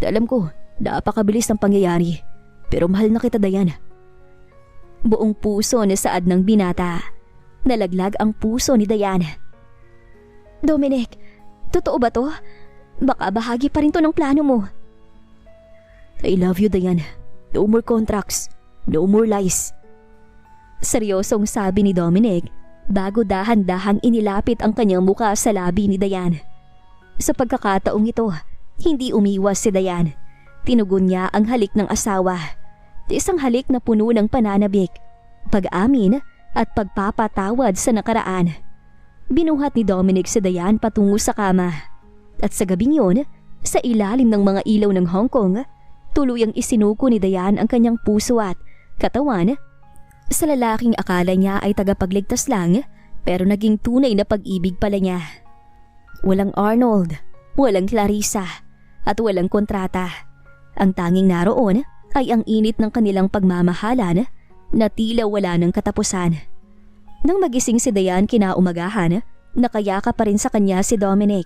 Alam ko, napakabilis ng pangyayari. Pero mahal na kita, Dayan. Buong puso na saad ng binata. Nalaglag ang puso ni Dayan. Dominic, totoo ba to? Baka bahagi pa rin to ng plano mo. I love you, Dayan. No more contracts. No more lies. Seryosong sabi ni Dominic bago dahan-dahang inilapit ang kanyang muka sa labi ni Dayan. Sa pagkakataong ito, hindi umiwas si Dayan. Tinugon niya ang halik ng asawa. Isang halik na puno ng pananabik, pag-amin at pagpapatawad sa nakaraan. Binuhat ni Dominic si Dayan patungo sa kama. At sa gabing yun, sa ilalim ng mga ilaw ng Hong Kong, tuluyang isinuko ni Dayan ang kanyang puso at katawan. Sa lalaking akala niya ay tagapagligtas lang, pero naging tunay na pag-ibig pala niya. Walang Arnold, walang Clarissa, at walang kontrata. Ang tanging naroon ay ang init ng kanilang pagmamahalan na tila wala ng katapusan. Nang magising si Dayan kinaumagahan, nakayaka pa rin sa kanya si Dominic.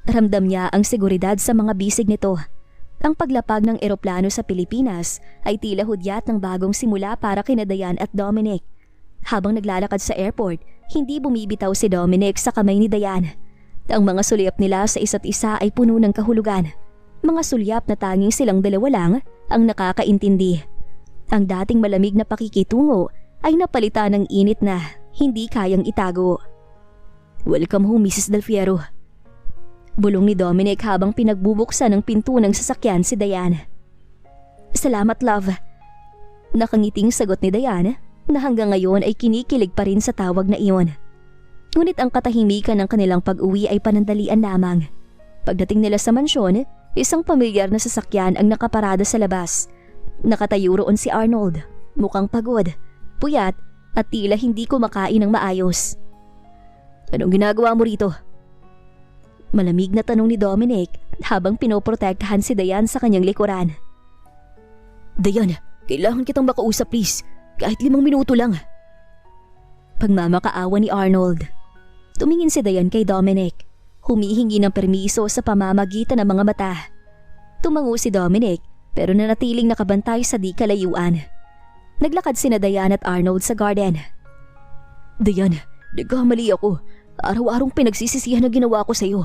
Ramdam niya ang seguridad sa mga bisig nito. Ang paglapag ng eroplano sa Pilipinas ay tila hudyat ng bagong simula para kina Dayan at Dominic. Habang naglalakad sa airport, hindi bumibitaw si Dominic sa kamay ni Dayan. Ang mga sulyap nila sa isa't isa ay puno ng kahulugan. Mga sulyap na tanging silang dalawa lang ang nakakaintindi. Ang dating malamig na pakikitungo ay napalitan ng init na hindi kayang itago. "Welcome home, Mrs. Del Fierro." Bulong ni Dominic habang pinagbubuksan ng pinto ng sasakyan si Dayan. "Salamat, love." Nakangiting sagot ni Dayan na hanggang ngayon ay kinikilig pa rin sa tawag na iyon. Ngunit ang katahimikan ng kanilang pag-uwi ay panandalian lamang. Pagdating nila sa mansyon, isang pamilyar na sasakyan ang nakaparada sa labas. Nakatayo roon si Arnold, mukhang pagod, puyat at tila hindi kumakain ng maayos. "Anong ginagawa mo rito?" Malamig na tanong ni Dominic habang pinoprotektahan si Dayan sa kanyang likuran. "Dayan, kailangan kitang makausap please, kahit 5 minuto lang." Pagmamakaawa ni Arnold. Tumingin si Dayan kay Dominic, humihingi ng permiso sa pamamagitan ng mga mata. Tumango si Dominic pero nanatiling nakabantay sa di kalayuan. Naglakad sina Dayan at Arnold sa garden. "Dayan, nagkamali ako. Araw-arong pinagsisisihan na ginawa ko sa iyo.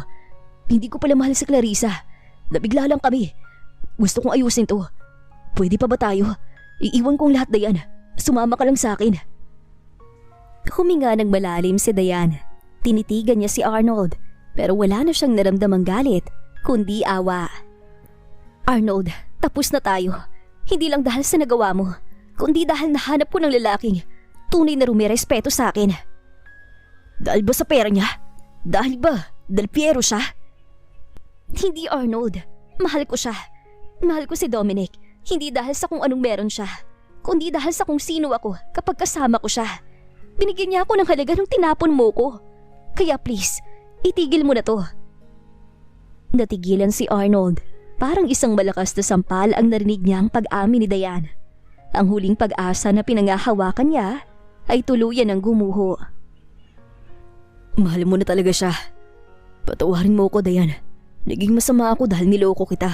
Hindi ko pala mahal si Clarissa. Nabigla lang kami. Gusto kong ayusin to. Pwede pa ba tayo? Iiwan kong lahat, Dayan. Sumama ka lang sa akin." Huminga ng malalim si Dayan. Tinitigan niya si Arnold pero wala na siyang naramdamang galit kundi awa. "Arnold, tapos na tayo. Hindi lang dahil sa nagawa mo, kundi dahil nahanap ko ng lalaking tunay na rumirespeto sa akin." "Dahil ba sa pera niya? Dahil ba Del Piero siya?" "Hindi, Arnold. Mahal ko siya. Mahal ko si Dominic. Hindi dahil sa kung anong meron siya, kundi dahil sa kung sino ako kapag kasama ko siya. Binigyan niya ako ng halaga nung tinapon mo ko. Kaya please, itigil mo na to." Natigilan si Arnold. Parang isang malakas na sampal ang narinig niyang pag-amin ni Dayan. Ang huling pag-asa na pinangahawakan niya ay tuluyan ng gumuho. "Mahal mo na talaga siya. Patawarin mo ko, Dayan. Naging masama ako dahil niloko kita."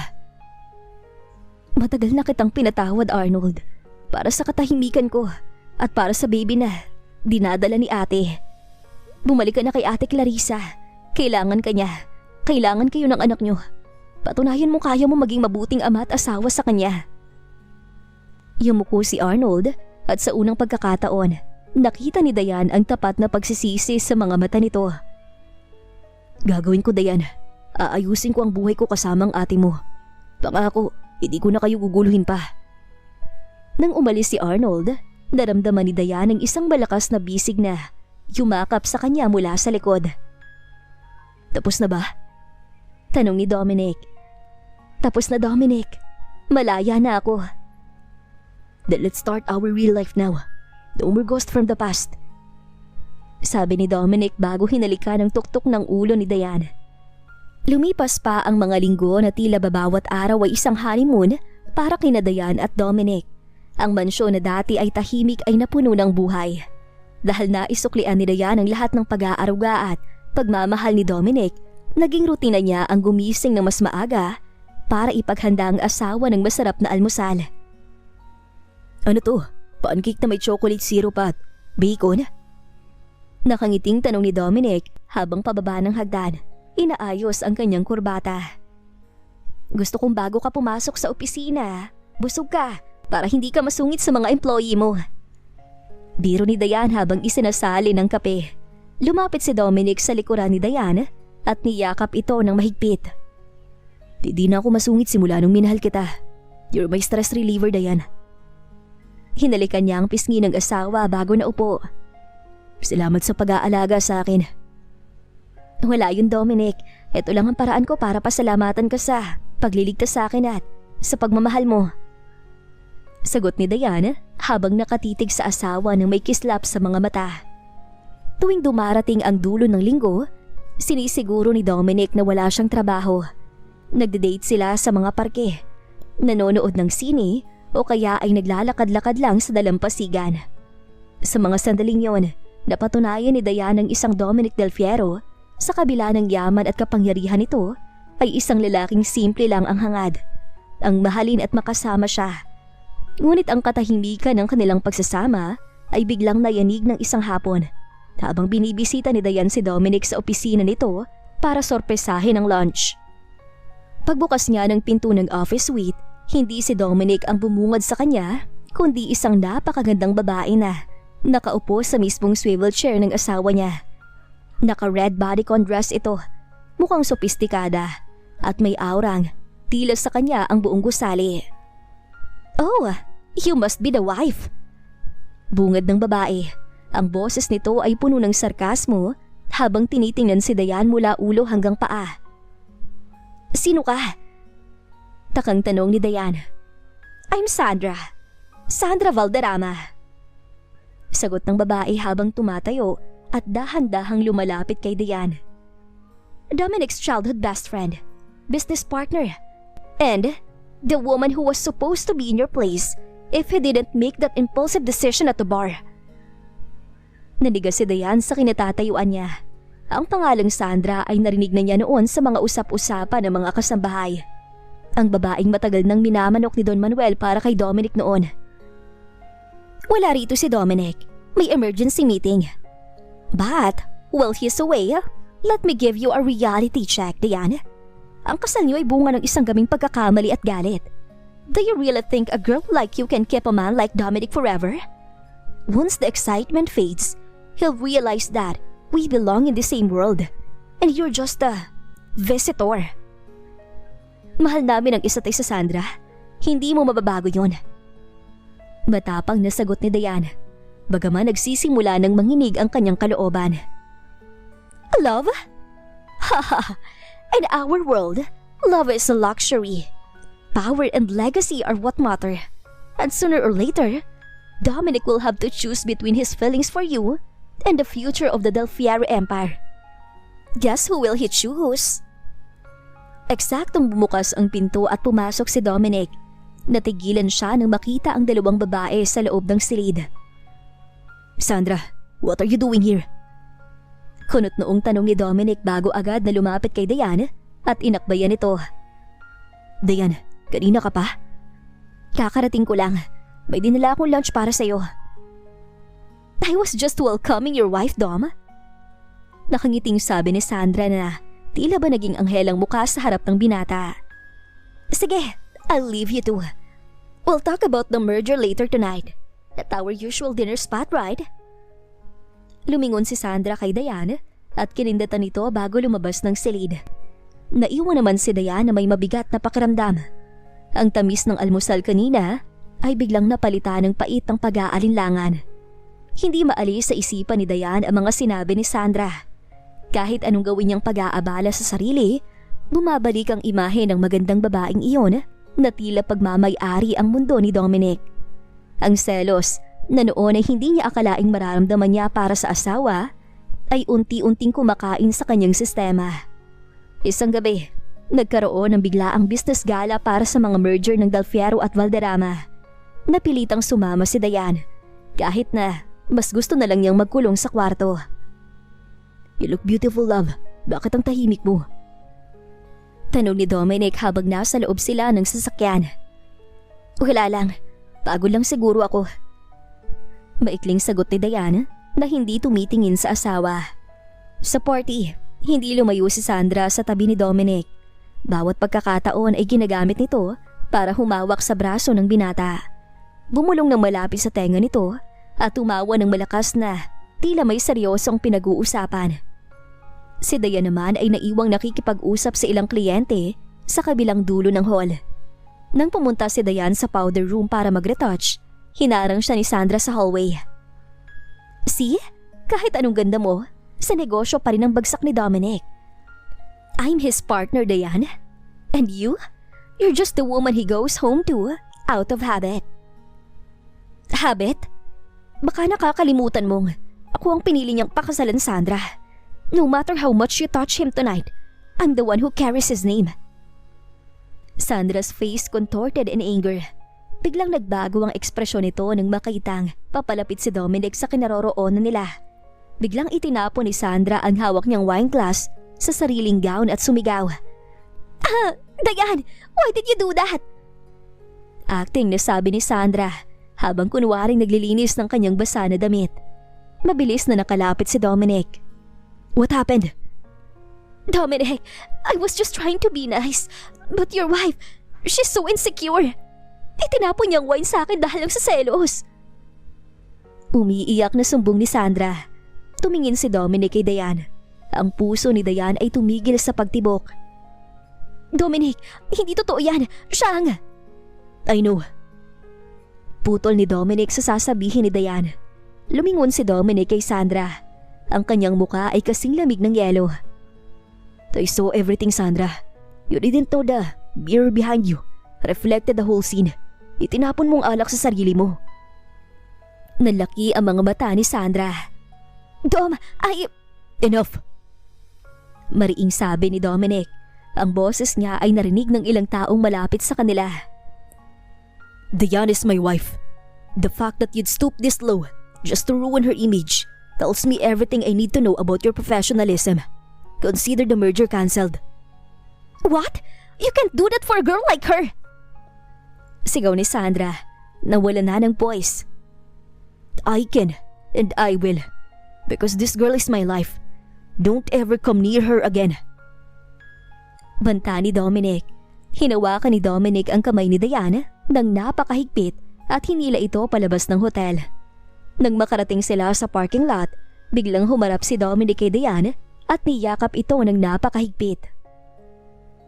"Matagal na kitang pinatawad, Arnold. Para sa katahimikan ko at para sa baby na dinadala ni ate. Bumalik ka na kay ate Clarissa. Kailangan ka niya. Kailangan kayo ng anak niyo. Patunayan mo kaya mo maging mabuting ama at asawa sa kanya." Yumuko si Arnold at sa unang pagkakataon, nakita ni Dayan ang tapat na pagsisisi sa mga mata nito. "Gagawin ko, Dayan. Aayusin ko ang buhay ko kasama ang ate mo. Pangako, hindi ko na kayo guguluhin pa." Nang umalis si Arnold, naramdaman ni Dayan ang isang malakas na bisig na yumakap sa kanya mula sa likod. "Tapos na ba?" tanong ni Dominic. "Tapos na, Dominic. Malaya na ako." "Then let's start our real life now. No more ghost from the past." Sabi ni Dominic bago hinalikan ng tuktok ng ulo ni Dayan. Lumipas pa ang mga linggo na tila babawat araw ay isang honeymoon para kina Dayan at Dominic. Ang mansyon na dati ay tahimik ay napuno ng buhay. Dahil naisuklian ni Dayan ang lahat ng pag-aaruga at pagmamahal ni Dominic, naging rutina niya ang gumising ng mas maaga para ipaghanda ang asawa ng masarap na almusal. "Ano to? Pancake na may chocolate syrup at bacon?" Nakangiting tanong ni Dominic habang pababa ng hagdan. Inaayos ang kanyang kurbata. "Gusto kong bago ka pumasok sa opisina, busog ka para hindi ka masungit sa mga employee mo." Biro ni Dayan habang isinasali ng kape. Lumapit si Dominic sa likuran ni Dayan at niyakap ito ng mahigpit. Di na ako masungit simula nung minahal kita. You're my stress reliever, Dayan. Hinalikan niya ang pisngi ng asawa bago naupo. Salamat sa pag-aalaga sa akin. Wala yun, Dominic. Ito lang ang paraan ko para pasalamatan ka sa pagliligtas sa akin at sa pagmamahal mo. Sagot ni Dayan habang nakatitig sa asawa ng may kislap sa mga mata. Tuwing dumarating ang dulo ng linggo, sinisiguro ni Dominic na wala siyang trabaho. Nagde-date sila sa mga parke, nanonood ng sine o kaya ay naglalakad-lakad lang sa dalampasigan. Sa mga sandaling yon, napatunayan ni Dayan ng isang Dominic Del Fiero sa kabila ng yaman at kapangyarihan nito ay isang lalaking simple lang ang hangad. Ang mahalin at makasama siya. Ngunit ang katahimikan ng kanilang pagsasama ay biglang nayanig ng isang hapon habang binibisita ni Dayan si Dominic sa opisina nito para sorpresahin ang lunch. Pagbukas niya ng pinto ng office suite, hindi si Dominic ang bumungad sa kanya kundi isang napakagandang babae na nakaupo sa mismong swivel chair ng asawa niya. Naka-red bodycon dress ito, mukhang sopistikada at may aurang tila sa kanya ang buong gusali. Oh, you must be the wife. Bungad ng babae. Ang boses nito ay puno ng sarkasmo habang tinitingnan si Dayan mula ulo hanggang paa. Sino ka? Takang tanong ni Dayan. I'm Sandra. Sandra Valderrama. Sagot ng babae habang tumatayo at dahan-dahang lumalapit kay Dayan. Dominic's childhood best friend, business partner, and the woman who was supposed to be in your place if he didn't make that impulsive decision at the bar. Nanigas si Dayan sa kinatatayuan niya. Ang pangalang Sandra ay narinig na niya noon sa mga usap-usapan ng mga kasambahay. Ang babaeng matagal nang minamanok ni Don Manuel para kay Dominic noon. Wala rito si Dominic. May emergency meeting. But, while he's away, let me give you a reality check, Dayan. Ang kasal niyo ay bunga ng isang gabing pagkakamali at galit. Do you really think a girl like you can keep a man like Dominic forever? Once the excitement fades, he'll realize that we belong in the same world and you're just a visitor. Mahal namin ang isa't isa, Sandra. Hindi mo mababago yon. Matapang na sagot ni Dayan, bagaman nagsisimula ng manginig ang kanyang kalooban. Love? Haha, in our world, love is a luxury. Power and legacy are what matter. And sooner or later, Dominic will have to choose between his feelings for you and the future of the Del Fiero Empire. Guess who will he choose? Eksaktong bumukas ang pinto at pumasok si Dominic. Natigilan siya nang makita ang dalawang babae sa loob ng silid. Sandra, what are you doing here? Kunot noong tanong ni Dominic bago agad na lumapit kay Dayan at inakbayan ito. Dayan, kanina ka pa? Kakarating ko lang. May dinala akong lunch para sa'yo. I was just welcoming your wife, Dom. Nakangiting sabi ni Sandra na tila ba naging anghelang mukha sa harap ng binata. Sige, I'll leave you to. We'll talk about the merger later tonight. At our usual dinner spot, right? Lumingon si Sandra kay Dayan at kinindatan ito bago lumabas ng silid. Naiwan naman si Dayan na may mabigat na pakiramdam. Ang tamis ng almusal kanina ay biglang napalitan ng pait ng pag-aalinlangan. Hindi maalis sa isipan ni Dayan ang mga sinabi ni Sandra. Kahit anong gawin niyang pag-aabala sa sarili, bumabalik ang imahe ng magandang babaeng iyon na tila pagmamay-ari ang mundo ni Dominic. Ang selos na noon ay hindi niya akalaing mararamdaman niya para sa asawa ay unti-unting kumakain sa kanyang sistema. Isang gabi, nagkaroon ng biglaang business gala para sa mga merger ng Del Fiero at Valderrama. Napilitang sumama si Dayan kahit na mas gusto na lang niyang magkulong sa kwarto. You look beautiful, love. Bakit ang tahimik mo? Tanong ni Dominic habang nasa loob sila ng sasakyan. Wala lang. Pagod lang siguro ako. Maikling sagot ni Dayan na hindi tumitingin sa asawa. Sa party, hindi lumayo si Sandra sa tabi ni Dominic. Bawat pagkakataon ay ginagamit nito para humawak sa braso ng binata. Bumulong ng malapit sa tenga nito at tumawa ng malakas na tila may seryosong pinag-uusapan. Si Dayan naman ay naiwang nakikipag-usap sa ilang kliyente sa kabilang dulo ng hall. Nang pumunta si Dayan sa powder room para mag-retouch, hinarang siya ni Sandra sa hallway. See? Kahit anong ganda mo, sa negosyo pa rin ang bagsak ni Dominic. I'm his partner, Dayan. And you? You're just the woman he goes home to out of habit. Habit? Baka nakakalimutan mong ako ang pinili niyang pakasalan, Sandra. No matter how much you touch him tonight, I'm the one who carries his name. Sandra's face contorted in anger. Biglang nagbago ang ekspresyon nito nang makitang papalapit si Dominic sa kinaroroonan nila. Biglang itinapon ni Sandra ang hawak niyang wine glass sa sariling gown at sumigaw. Dayan! Why did you do that? Acting na sabi ni Sandra habang kunwaring naglilinis ng kanyang basa na damit. Mabilis na nakalapit si Dominic. What happened? Dominic, I was just trying to be nice. But your wife, she's so insecure. Itinapon niyang wine sa akin dahil lang sa selos. Umiiyak na sumbong ni Sandra. Tumingin si Dominic kay Dayan. Ang puso ni Dayan ay tumigil sa pagtibok. Dominic, hindi totoo yan. Siya ang... I know. Putol ni Dominic sa sasabihin ni Dayan. Lumingon si Dominic kay Sandra. Ang kanyang muka ay kasing lamig ng yelo. I saw everything, Sandra. You didn't know the mirror behind you reflected the whole scene. Itinapon mong alak sa sarili mo. Nalaki ang mga mata ni Sandra. Dom, Enough! Mariing sabi ni Dominic. Ang boses niya ay narinig ng ilang taong malapit sa kanila. Dayan is my wife. The fact that you'd stoop this low just to ruin her image tells me everything I need to know about your professionalism. Consider the merger cancelled. What? You can't do that for a girl like her! Sigaw ni Sandra. Nawala na ng voice. I can, and I will. Because this girl is my life. Don't ever come near her again. Banta ni Dominic. Hinawakan ni Dominic ang kamay ni Dayan nang napakahigpit at hinila ito palabas ng hotel. Nang makarating sila sa parking lot, biglang humarap si Dominic kay Dayan at niyakap ito ng napakahigpit.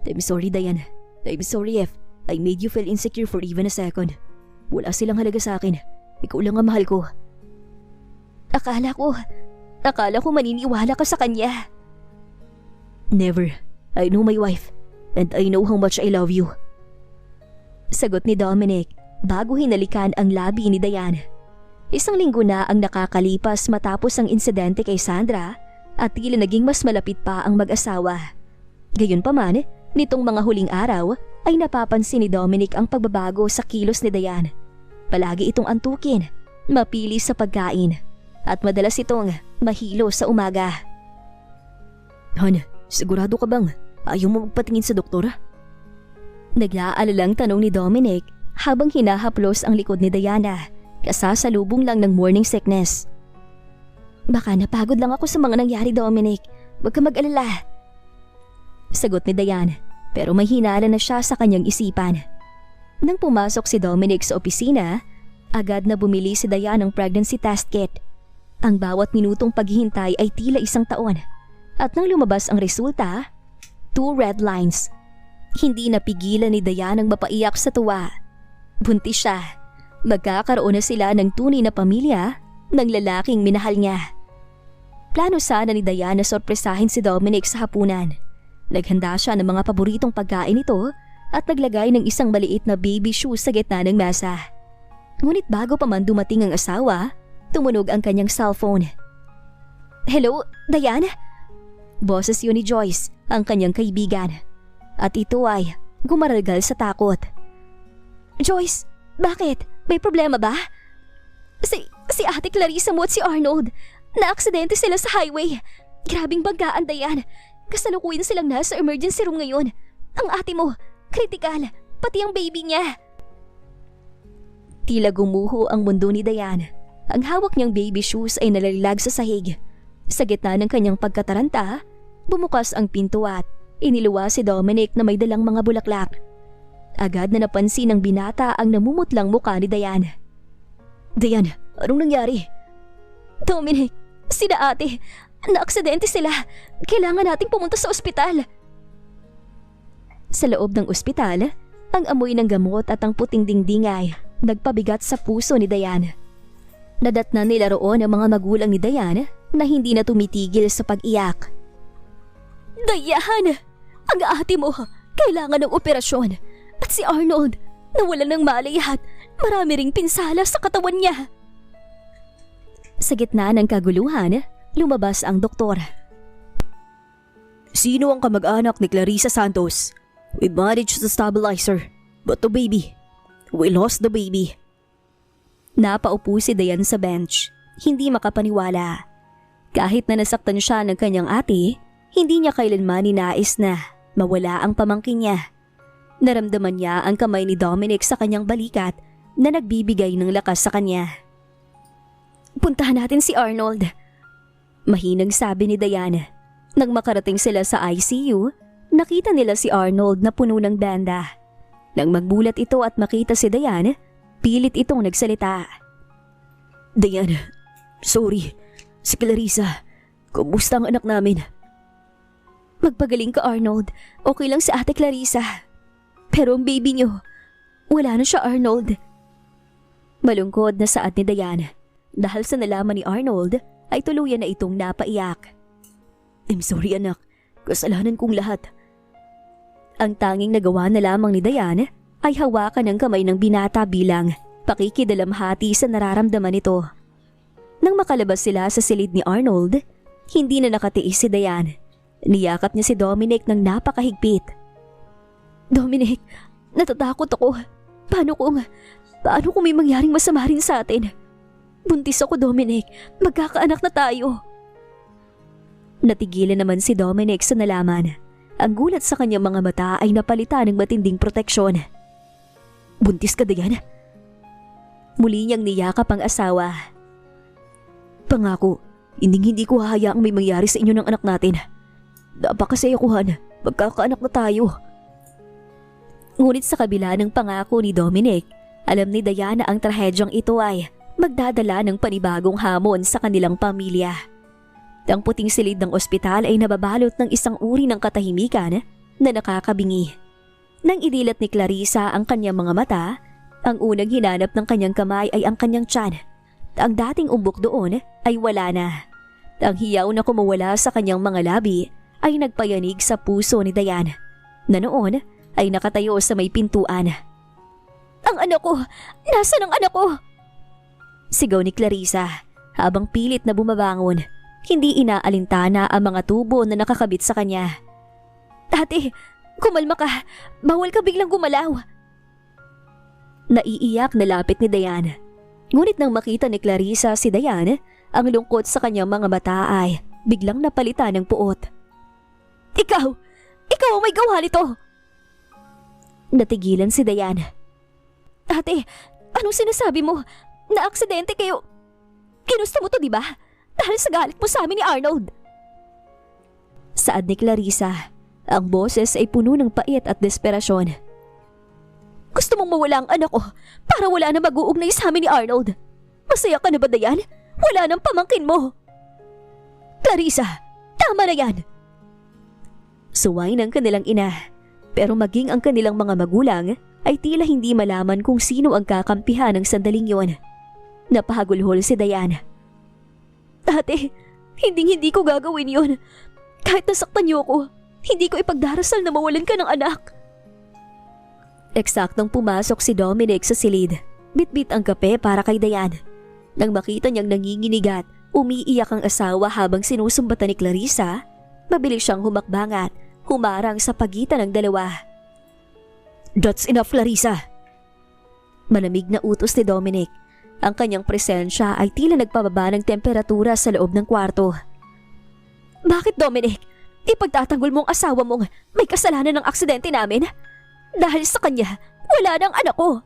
I'm sorry, Dayan. I'm sorry if I made you feel insecure for even a second. Wala silang halaga sa akin. Ikaw lang ang mahal ko. Akala ko maniniwala ka sa kanya. Never. I know my wife, and I know how much I love you. Sagot ni Dominic bago hinalikan ang labi ni Dayan. Isang linggo na ang nakakalipas matapos ang insidente kay Sandra at tila naging mas malapit pa ang mag-asawa. Gayunpaman, nitong mga huling araw ay napapansin ni Dominic ang pagbabago sa kilos ni Dayan. Palagi itong antukin, mapili sa pagkain, at madalas itong mahilo sa umaga. Han, sigurado ka bang ayaw mo magpatingin sa doktor? Nag-aalalang tanong ni Dominic habang hinahaplos ang likod ni Diana, kasasalubong lang ng morning sickness. Baka napagod lang ako sa mga nangyari, Dominic. Huwag ka mag-alala. Sagot ni Diana, pero may hinala na siya sa kanyang isipan. Nang pumasok si Dominic sa opisina, agad na bumili si Diana ng pregnancy test kit. Ang bawat minutong paghihintay ay tila 1 taon. At nang lumabas ang resulta, 2 red lines. Hindi napigilan ni Diana ang mapaiyak sa tuwa. Buntis siya. Magkakaroon na sila ng tunay na pamilya ng lalaking minahal niya. Plano sana ni Diana sorpresahin si Dominic sa hapunan. Naghanda siya ng mga paboritong pagkain nito at naglagay ng isang maliit na baby shoe sa gitna ng mesa. Ngunit bago pa man dumating ang asawa, tumunog ang kanyang cellphone. Hello, Diana? Boses yun ni Joyce, ang kanyang kaibigan. At ito ay gumaralgal sa takot. Joyce, bakit? May problema ba? Si Ate Clarissa mo at si Arnold. Naaksidente sila sa highway. Grabing banggaan, Diane. Kasalukuyan silang nasa emergency room ngayon. Ang ate mo, kritikal, pati ang baby niya. Tila gumuho ang mundo ni Diane. Ang hawak niyang baby shoes ay nalalilag sa sahig. Sa gitna ng kanyang pagkataranta, bumukas ang pinto at iniluwa si Dominic na may dalang mga bulaklak. Agad na napansin ng binata ang namumutlang mukha ni Diane. Diane, Anong nangyari? Dominic, sila ate. Naaksidente sila. Kailangan nating pumunta sa ospital. Sa loob ng ospital, ang amoy ng gamot at ang puting dingding ay nagpabigat sa puso ni Diane. Nadatnan nila roon ang mga magulang ni Diane na hindi na tumitigil sa pag-iyak. Diane! Ang ate mo, kailangan ng operasyon. At si Arnold, nawalan ng malay at marami ring pinsala sa katawan niya. Sa gitna ng kaguluhan, lumabas ang doktor. Sino ang kamag-anak ni Clarissa Santos? We managed to stabilize her. But the baby, we lost the baby. Napaupo si Diane sa bench, hindi makapaniwala. Kahit na nasaktan siya ng kanyang ate, hindi niya kailanman ninais na mawala ang pamangkin niya. Naramdaman niya ang kamay ni Dominic sa kanyang balikat na nagbibigay ng lakas sa kanya. Puntahan natin si Arnold. Mahinang sabi ni Diane. Nang makarating sila sa ICU, nakita nila si Arnold na puno ng benda. Nang magbulat ito at makita si Diane, pilit itong nagsalita. Diane, sorry. Si Clarissa, kumusta ang anak namin? Magpagaling ka, Arnold. Okay lang si Ate Clarissa. Pero ang baby niyo, wala na siya, Arnold. Malungkot na saad ni Diane. Dahil sa nalaman ni Arnold, ay tuluyan na itong napaiyak. I'm sorry anak, kasalanan kong lahat. Ang tanging nagawa na lamang ni Diane ay hawakan ng kamay ng binata bilang pakikidalamhati sa nararamdaman nito. Nang makalabas sila sa silid ni Arnold, hindi na nakatiis si Diane. Niyakap niya si Dominic ng napakahigpit. Dominic, natatakot ako. Paano kung may mangyaring masama rin sa atin? Buntis ako, Dominic. Magkakaanak na tayo. Natigilan naman si Dominic sa nalaman. Ang gulat sa kanyang mga mata ay napalitan ng matinding proteksyon. Buntis ka, Diane? Muli niyang niyakap ang asawa. Pangako, hindi ko hahayaang may mangyari sa inyo ng anak natin. Napakasayakuhan, magkakaanak na tayo. Ngunit sa kabila ng pangako ni Dominic, alam ni Diana ang trahedyang ito ay magdadala ng panibagong hamon sa kanilang pamilya. Ang puting silid ng ospital ay nababalot ng isang uri ng katahimikan na nakakabingi. Nang idilat ni Clarissa ang kanyang mga mata, ang unang hinanap ng kanyang kamay ay ang kanyang tiyan. Ang dating umbok doon ay wala na. Ang hiyaw na kumawala sa kanyang mga labi ay nagpayanig sa puso ni Diane, na noon ay nakatayo sa may pintuan. Ang anak ko! Nasaan ang anak ko? Sigaw ni Clarissa habang pilit na bumabangon. Hindi inaalintana ang mga tubo na nakakabit sa kanya. Ate, kumalma ka. Bawal ka biglang gumalaw. Naiiyak na lapit ni Diane. Ngunit nang makita ni Clarissa si Diane, ang lungkot sa kanyang mga mata ay biglang napalitan ng puot. Ikaw ang may gawa nito. Natigilan si Diane. Ate, anong sinasabi mo? Na-aksidente kayo. Kinusta mo to, di ba? Dahil sa galit mo sa amin ni Arnold. Saad ni Clarissa, ang boses ay puno ng pait at desperasyon. Gusto mong mawala ang anak ko para wala na mag-uugnay sa amin ni Arnold. Masaya ka na ba, Diane? Wala nang pamangkin mo. Clarissa, tama na yan. Suway ng kanilang ina, pero maging ang kanilang mga magulang ay tila hindi malaman kung sino ang kakampihan ng sandaling yon. Napahagulhol si Diane. Ate, hindi ko gagawin yon. Kahit nasaktan niyo ako, hindi ko ipagdarasal na mawalan ka ng anak. Eksaktong pumasok si Dominic sa silid. Bitbit ang kape para kay Diane. Nang makita niyang nanginginig at umiiyak ang asawa habang sinusumbatan ni Clarissa, mabilis siyang humakbang at humarang sa pagitan ng dalawa. That's enough, Clarissa. Malamig na utos ni Dominic. Ang kanyang presensya ay tila nagpababa ng temperatura sa loob ng kwarto. Bakit, Dominic? Ipagtatanggol mo ang asawa mong may kasalanan ng aksidente namin? Dahil sa kanya, wala nang anak ko.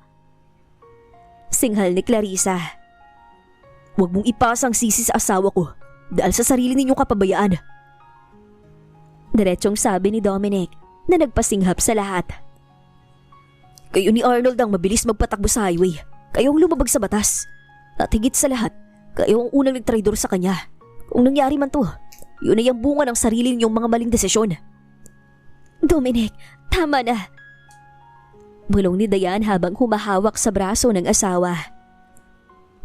Singhal ni Clarissa. Huwag mong ipasa ang sisi sa asawa ko dahil sa sarili ninyong kapabayaan. Diretsong sabi ni Dominic na nagpasinghap sa lahat. Kayo ni Arnold ang mabilis magpatakbo sa highway. Kayo ang lumabag sa batas. At higit sa lahat, kayo ang unang nagtraidor sa kanya. Kung nangyari man to, yun ay ang bunga ng sarili niyong mga maling desisyon. Dominic, tama na. Bulong ni Dayan habang humahawak sa braso ng asawa.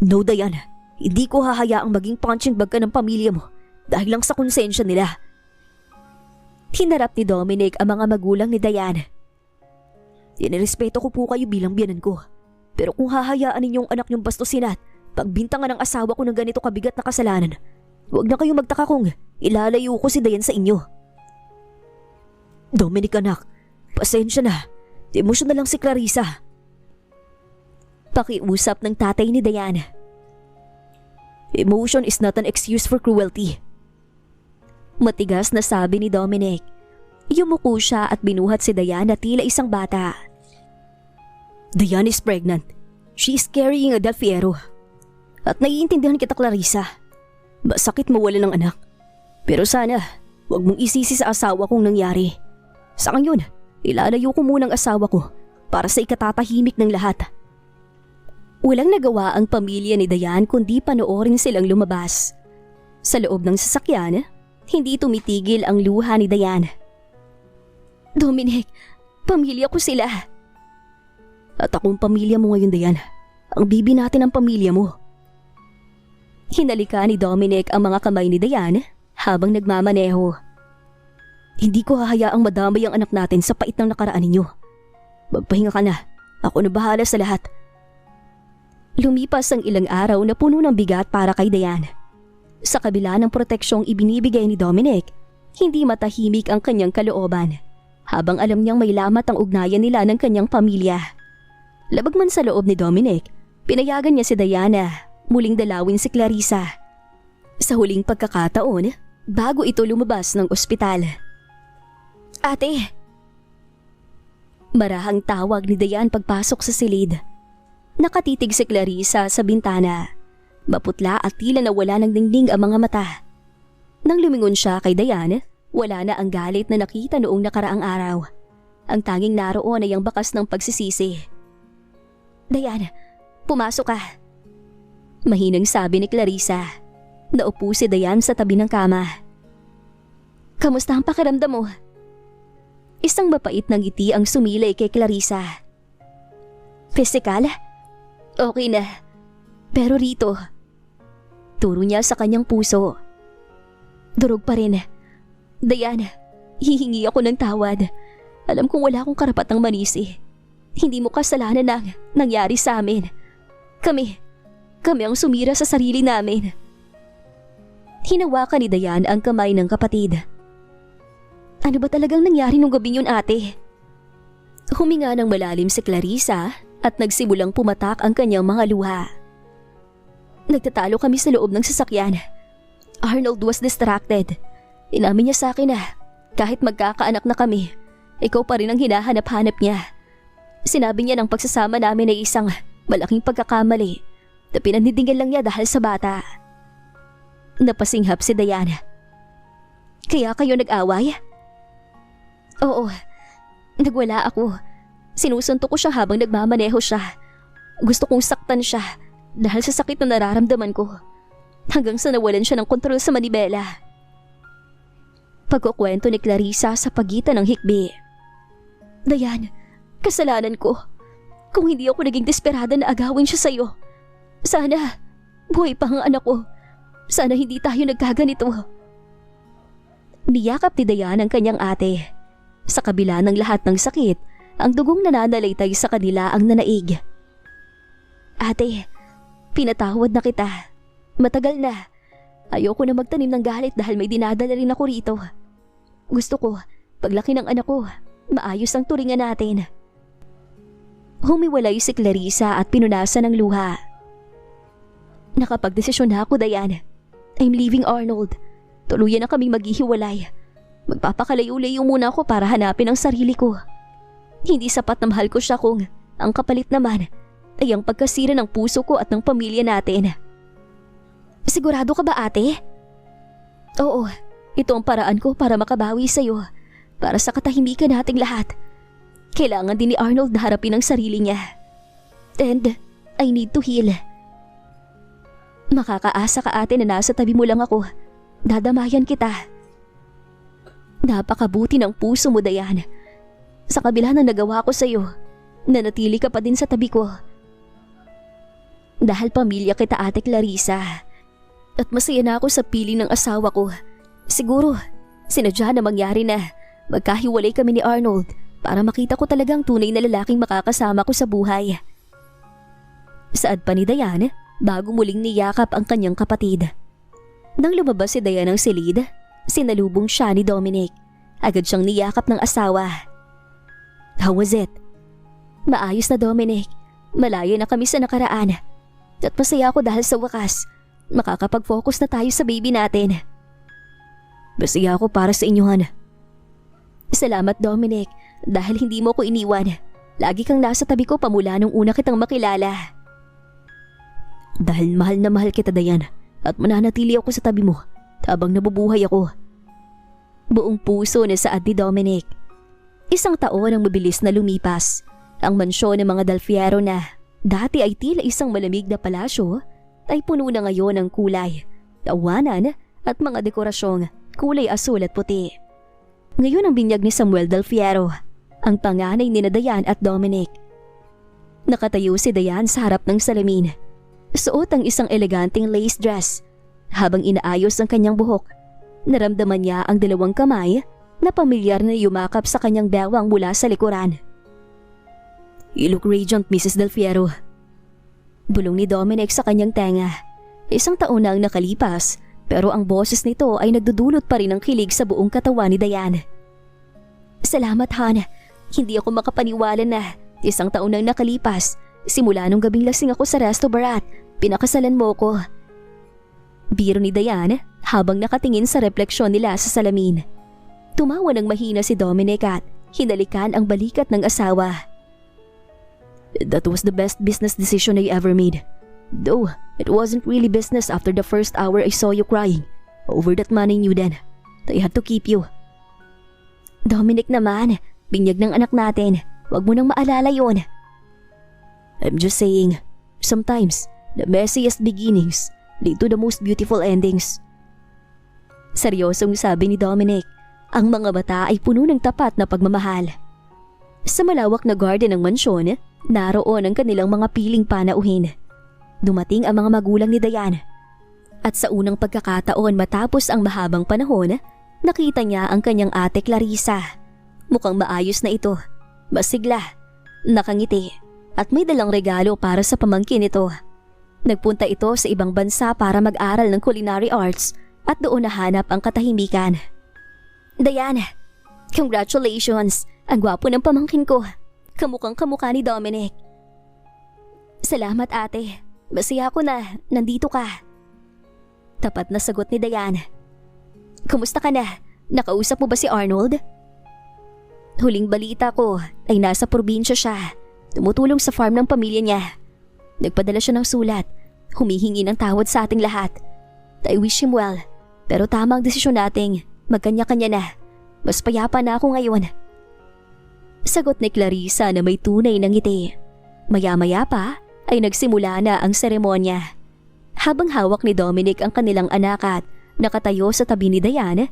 No, Dayan. Hindi ko hahayaang maging punching bag ka ng pamilya mo dahil lang sa konsensya nila. Hinarap ni Dominic ang mga magulang ni Dayan. Inirespeto ko po kayo bilang biyanan ko. Pero kung hahayaan ninyong anak niyong bastusin at pagbintangan ng asawa ko ng ganito kabigat na kasalanan, huwag na kayong magtaka kung ilalayo ko si Dayan sa inyo. Dominic anak, pasensya na. Emosyon na lang si Clarissa. Pakiusap ng tatay ni Dayan. Emotion is not an excuse for cruelty. Matigas na sabi ni Dominic. Yumuko siya at binuhat si Dayan na tila isang bata. Dayan is pregnant. She is carrying a Del Fierro. At naiintindihan kita, Clarissa. Masakit mawala ng anak. Pero sana, huwag mong isisi sa asawa kong nangyari. Sa ngayon, ilalayo ko muna ang asawa ko para sa ikatatahimik ng lahat. Walang nagawa ang pamilya ni Dayan kundi panoorin silang lumabas. Sa loob ng sasakyan, hindi tumitigil ang luha ni Dayan. Dominic, pamilya ko sila. At akong pamilya mo ngayon, Dayan. Ang bibi natin ang pamilya mo. Hinalika ni Dominic ang mga kamay ni Dayan habang nagmamaneho. Hindi ko hahayaang madamay ang anak natin sa pait ng nakaraan ninyo. Magpahinga ka na. Ako na bahala sa lahat. Lumipas ang ilang araw na puno ng bigat para kay Dayan. Sa kabila ng proteksyong ibinibigay ni Dominic, hindi matahimik ang kanyang kalooban habang alam niyang may lamat ang ugnayan nila ng kanyang pamilya. Labag man sa loob ni Dominic, pinayagan niya si Diana muling dalawin si Clarissa. Sa huling pagkakataon, bago ito lumabas ng ospital. Ate! Marahang tawag ni Dayan pagpasok sa silid. Nakatitig si Clarissa sa bintana. Maputla at tila nawala ng dingding ang mga mata. Nang lumingon siya kay Dayan, wala na ang galit na nakita noong nakaraang araw. Ang tanging naroon ay ang bakas ng pagsisisi. Dayan, pumasok ka. Mahinang sabi ni Clarissa. Naupo si Dayan sa tabi ng kama. Kamusta ang pakiramdam mo? Isang mapait na ngiti ang sumilay kay Clarissa. Physical? Okay na. Pero rito, turo niya sa kanyang puso. Durog pa rin. Dayan, hihingi ako ng tawad. Alam kong wala akong karapatang manisi. Hindi mo kasalanan ang nangyari sa amin. Kami ang sumira sa sarili namin. Hinawakan ni Dayan ang kamay ng kapatid. Ano ba talagang nangyari nung gabing yun, ate? Huminga ng malalim si Clarissa at nagsimulang pumatak ang kanyang mga luha. Nagtatalo kami sa loob ng sasakyan. Arnold was distracted. Inamin niya sa akin na kahit magkakaanak na kami, ikaw pa rin ang hinahanap-hanap niya. Sinabi niya ng pagsasama namin ay isang malaking pagkakamali na pinanidingan lang niya dahil sa bata. Napasinghap si Diana. Kaya kayo nag-away? Oo, nagwala ako. Sinusuntok ko siya habang nagmamaneho siya. Gusto kong saktan siya dahil sa sakit na nararamdaman ko. Hanggang sa nawalan siya ng kontrol sa manibela. Pagkukwento ni Clarissa sa pagitan ng hikbi. Dayan, kasalanan ko. Kung hindi ako naging desperada na agawin siya sa'yo. Sana, buhay pa ang anak ko. Sana hindi tayo nagkaganito. Niyakap ni Dayan ang kanyang ate. Sa kabila ng lahat ng sakit, ang dugong nananalaytay sa kanila ang nanaig. Ate, pinatawad na kita. Matagal na. Ayoko na magtanim ng galit dahil may dinadala rin ako rito. Gusto ko, paglaki ng anak ko, maayos ang turingan natin. Humiwalay si Clarissa at pinunasan ng luha. Nakapagdesisyon na ako, Dayan. I'm leaving Arnold. Tuluyan na kaming maghihiwalay. Magpapakalayo-layo muna ako para hanapin ang sarili ko. Hindi sapat na mahal ko siya kung ang kapalit naman ay ang pagkasira ng puso ko at ng pamilya natin. Sigurado ka ba, ate? Oo, ito ang paraan ko para makabawi sa'yo. Para sa katahimikan nating lahat. Kailangan din ni Arnold na harapin ang sarili niya. And I need to heal. Makakaasa ka ate na nasa tabi mo lang ako. Dadamayan kita. Napakabuti ng puso mo, Dayan. Sa kabila ng nagawa ko sa'yo, nanatili ka pa din sa tabi ko. Dahil pamilya kita, Ate Clarissa. At masaya na ako sa piling ng asawa ko. Siguro, sinadya na mangyari na magkahiwalay kami ni Arnold para makita ko talagang tunay na lalaking makakasama ko sa buhay. Saad pa ni Dayan bago muling niyakap ang kanyang kapatid. Nang lumabas si Dayan ng silid, sinalubong siya ni Dominic. Agad siyang niyakap ng asawa. How was it? Maayos na, Dominic. Malaya na kami sa nakaraan. At masaya ako dahil sa wakas, makakapag-focus na tayo sa baby natin. Masaya ako para sa inyo, Han. Salamat, Dominic, dahil hindi mo ko iniwan. Lagi kang nasa tabi ko pamula nung una kitang makilala. Dahil mahal na mahal kita, Dayan, at mananatili ako sa tabi mo habang nabubuhay ako. Buong puso na saad ni Dominic. Isang taon ang mabilis na lumipas. Ang mansyon ng mga Dalfiero na dati ay tila isang malamig na palasyo ay puno na ngayon ng kulay, tawanan at mga dekorasyong kulay asul at puti. Ngayon ang binyag ni Samuel Dalfiero, ang panganay ni Dayan at Dominic. Nakatayo si Dayan sa harap ng salamin. Suot ang isang eleganteng lace dress. Habang inaayos ang kanyang buhok, naramdaman niya ang dalawang kamay na pamilyar na yumakap sa kanyang bewang mula sa likuran. You look radiant, Mrs. Dalfiero. Bulong ni Dominic sa kanyang tenga. Isang taon na ang nakalipas, pero ang boses nito ay nagdudulot pa rin ng kilig sa buong katawan ni Dayan. Salamat, Han. Hindi ako makapaniwala na isang taon nang nakalipas. Simula nung gabing lasing ako sa Resto Barat, pinakasalan mo ko. Biro ni Dayan habang nakatingin sa refleksyon nila sa salamin. Tumawa ng mahina si Dominic at hinalikan ang balikat ng asawa. That was the best business decision I ever made. Though, it wasn't really business after the first hour I saw you crying over that man I knew then. I had to keep you. Dominic naman, binyag ng anak natin. Huwag mo nang maalala yon. I'm just saying, sometimes, the messiest beginnings lead to the most beautiful endings. Seryosong sabi ni Dominic, ang mga mata ay puno ng tapat na pagmamahal. Sa malawak na garden ng mansyon, naroon ang kanilang mga piling panauhin. Dumating ang mga magulang ni Dayan. At sa unang pagkakataon matapos ang mahabang panahon, nakita niya ang kanyang ate Clarissa. Mukhang maayos na ito, masigla, nakangiti, at may dalang regalo para sa pamangkin nito. Nagpunta ito sa ibang bansa para mag-aral ng culinary arts at doon nahanap ang katahimikan. Dayan, congratulations! Ang gwapo ng pamangkin ko. Kamukhang kamukha ni Dominic. Salamat, ate. Masaya ako na nandito ka. Tapat na sagot ni Dayan. Kumusta ka na? Nakausap mo ba si Arnold? Huling balita ko ay nasa probinsya siya. Tumutulong sa farm ng pamilya niya. Nagpadala siya ng sulat. Humihingi ng tawad sa ating lahat. I wish him well. Pero tama ang desisyon nating magkanya-kanya na. Mas payapa na ako ngayon. Sagot ni Clarissa na may tunay ng ngiti. Maya-maya pa ay nagsimula na ang seremonya. Habang hawak ni Dominic ang kanilang anak at nakatayo sa tabi ni Dayan,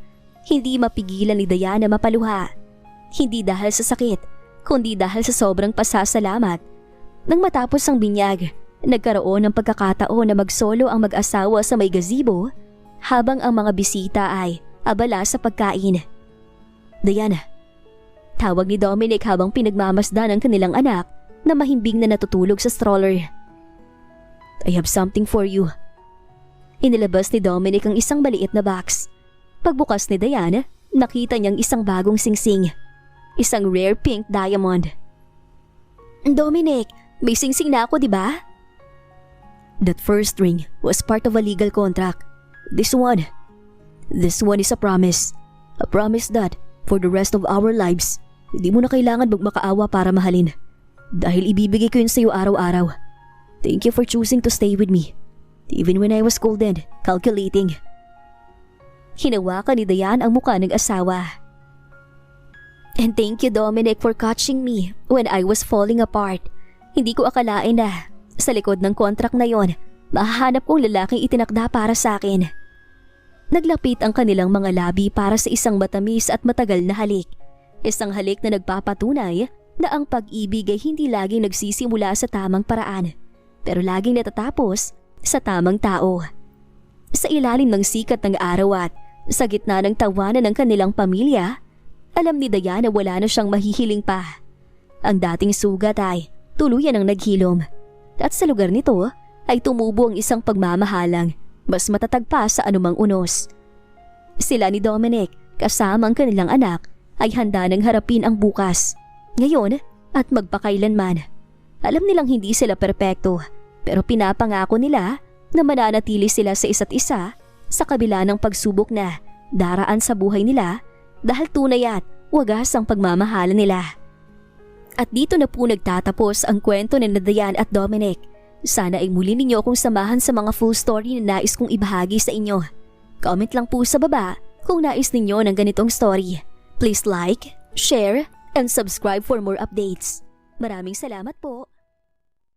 hindi mapigilan ni Dayan na mapaluha. Hindi dahil sa sakit, kundi dahil sa sobrang pasasalamat. Nang matapos ang binyag, nagkaroon ng pagkakataon na magsolo ang mag-asawa sa may gazebo habang ang mga bisita ay abala sa pagkain. Dayan, tawag ni Dominic habang pinagmamasdan ang kanilang anak na mahimbing na natutulog sa stroller. I have something for you. Inilabas ni Dominic ang isang maliit na box. Pagbukas ni Dayan, nakita niyang isang bagong singsing. Isang rare pink diamond. Dominic, may singsing na ako, di ba? That first ring was part of a legal contract. This one is a promise. A promise that, for the rest of our lives, hindi mo na kailangan magmakaawa para mahalin. Dahil ibibigay ko yun sa'yo araw-araw. Thank you for choosing to stay with me. Even when I was cold and calculating. Hinawakan ni Dayan ang mukha ng asawa. And thank you, Dominic, for catching me when I was falling apart. Hindi ko akalain na sa likod ng contract na yon mahahanap kong lalaking itinakda para sa akin. Naglapit ang kanilang mga labi para sa isang matamis at matagal na halik. Isang halik na nagpapatunay na ang pag-ibig ay hindi laging nagsisimula sa tamang paraan, pero laging natatapos sa tamang tao. Sa ilalim ng sikat ng araw at sa gitna ng tawanan ng kanilang pamilya, alam ni Diane na wala na siyang mahihiling pa. Ang dating sugat ay tuluyan ang naghilom, at sa lugar nito ay tumubo ang isang pagmamahalang mas matatag pa sa anumang unos. Sila ni Dominic kasama ang kanilang anak ay handa nang harapin ang bukas, ngayon at magpakailanman. Alam nilang hindi sila perpekto, pero pinapangako nila na mananatili sila sa isa't isa sa kabila ng pagsubok na daraan sa buhay nila dahil tunay at wagas ang pagmamahalan nila. At dito na po nagtatapos ang kwento ni Diane at Dominic. Sana ay muli ninyo akong samahan sa mga full story na nais kong ibahagi sa inyo. Comment lang po sa baba kung nais ninyo ng ganitong story. Please like, share, and subscribe for more updates. Maraming salamat po.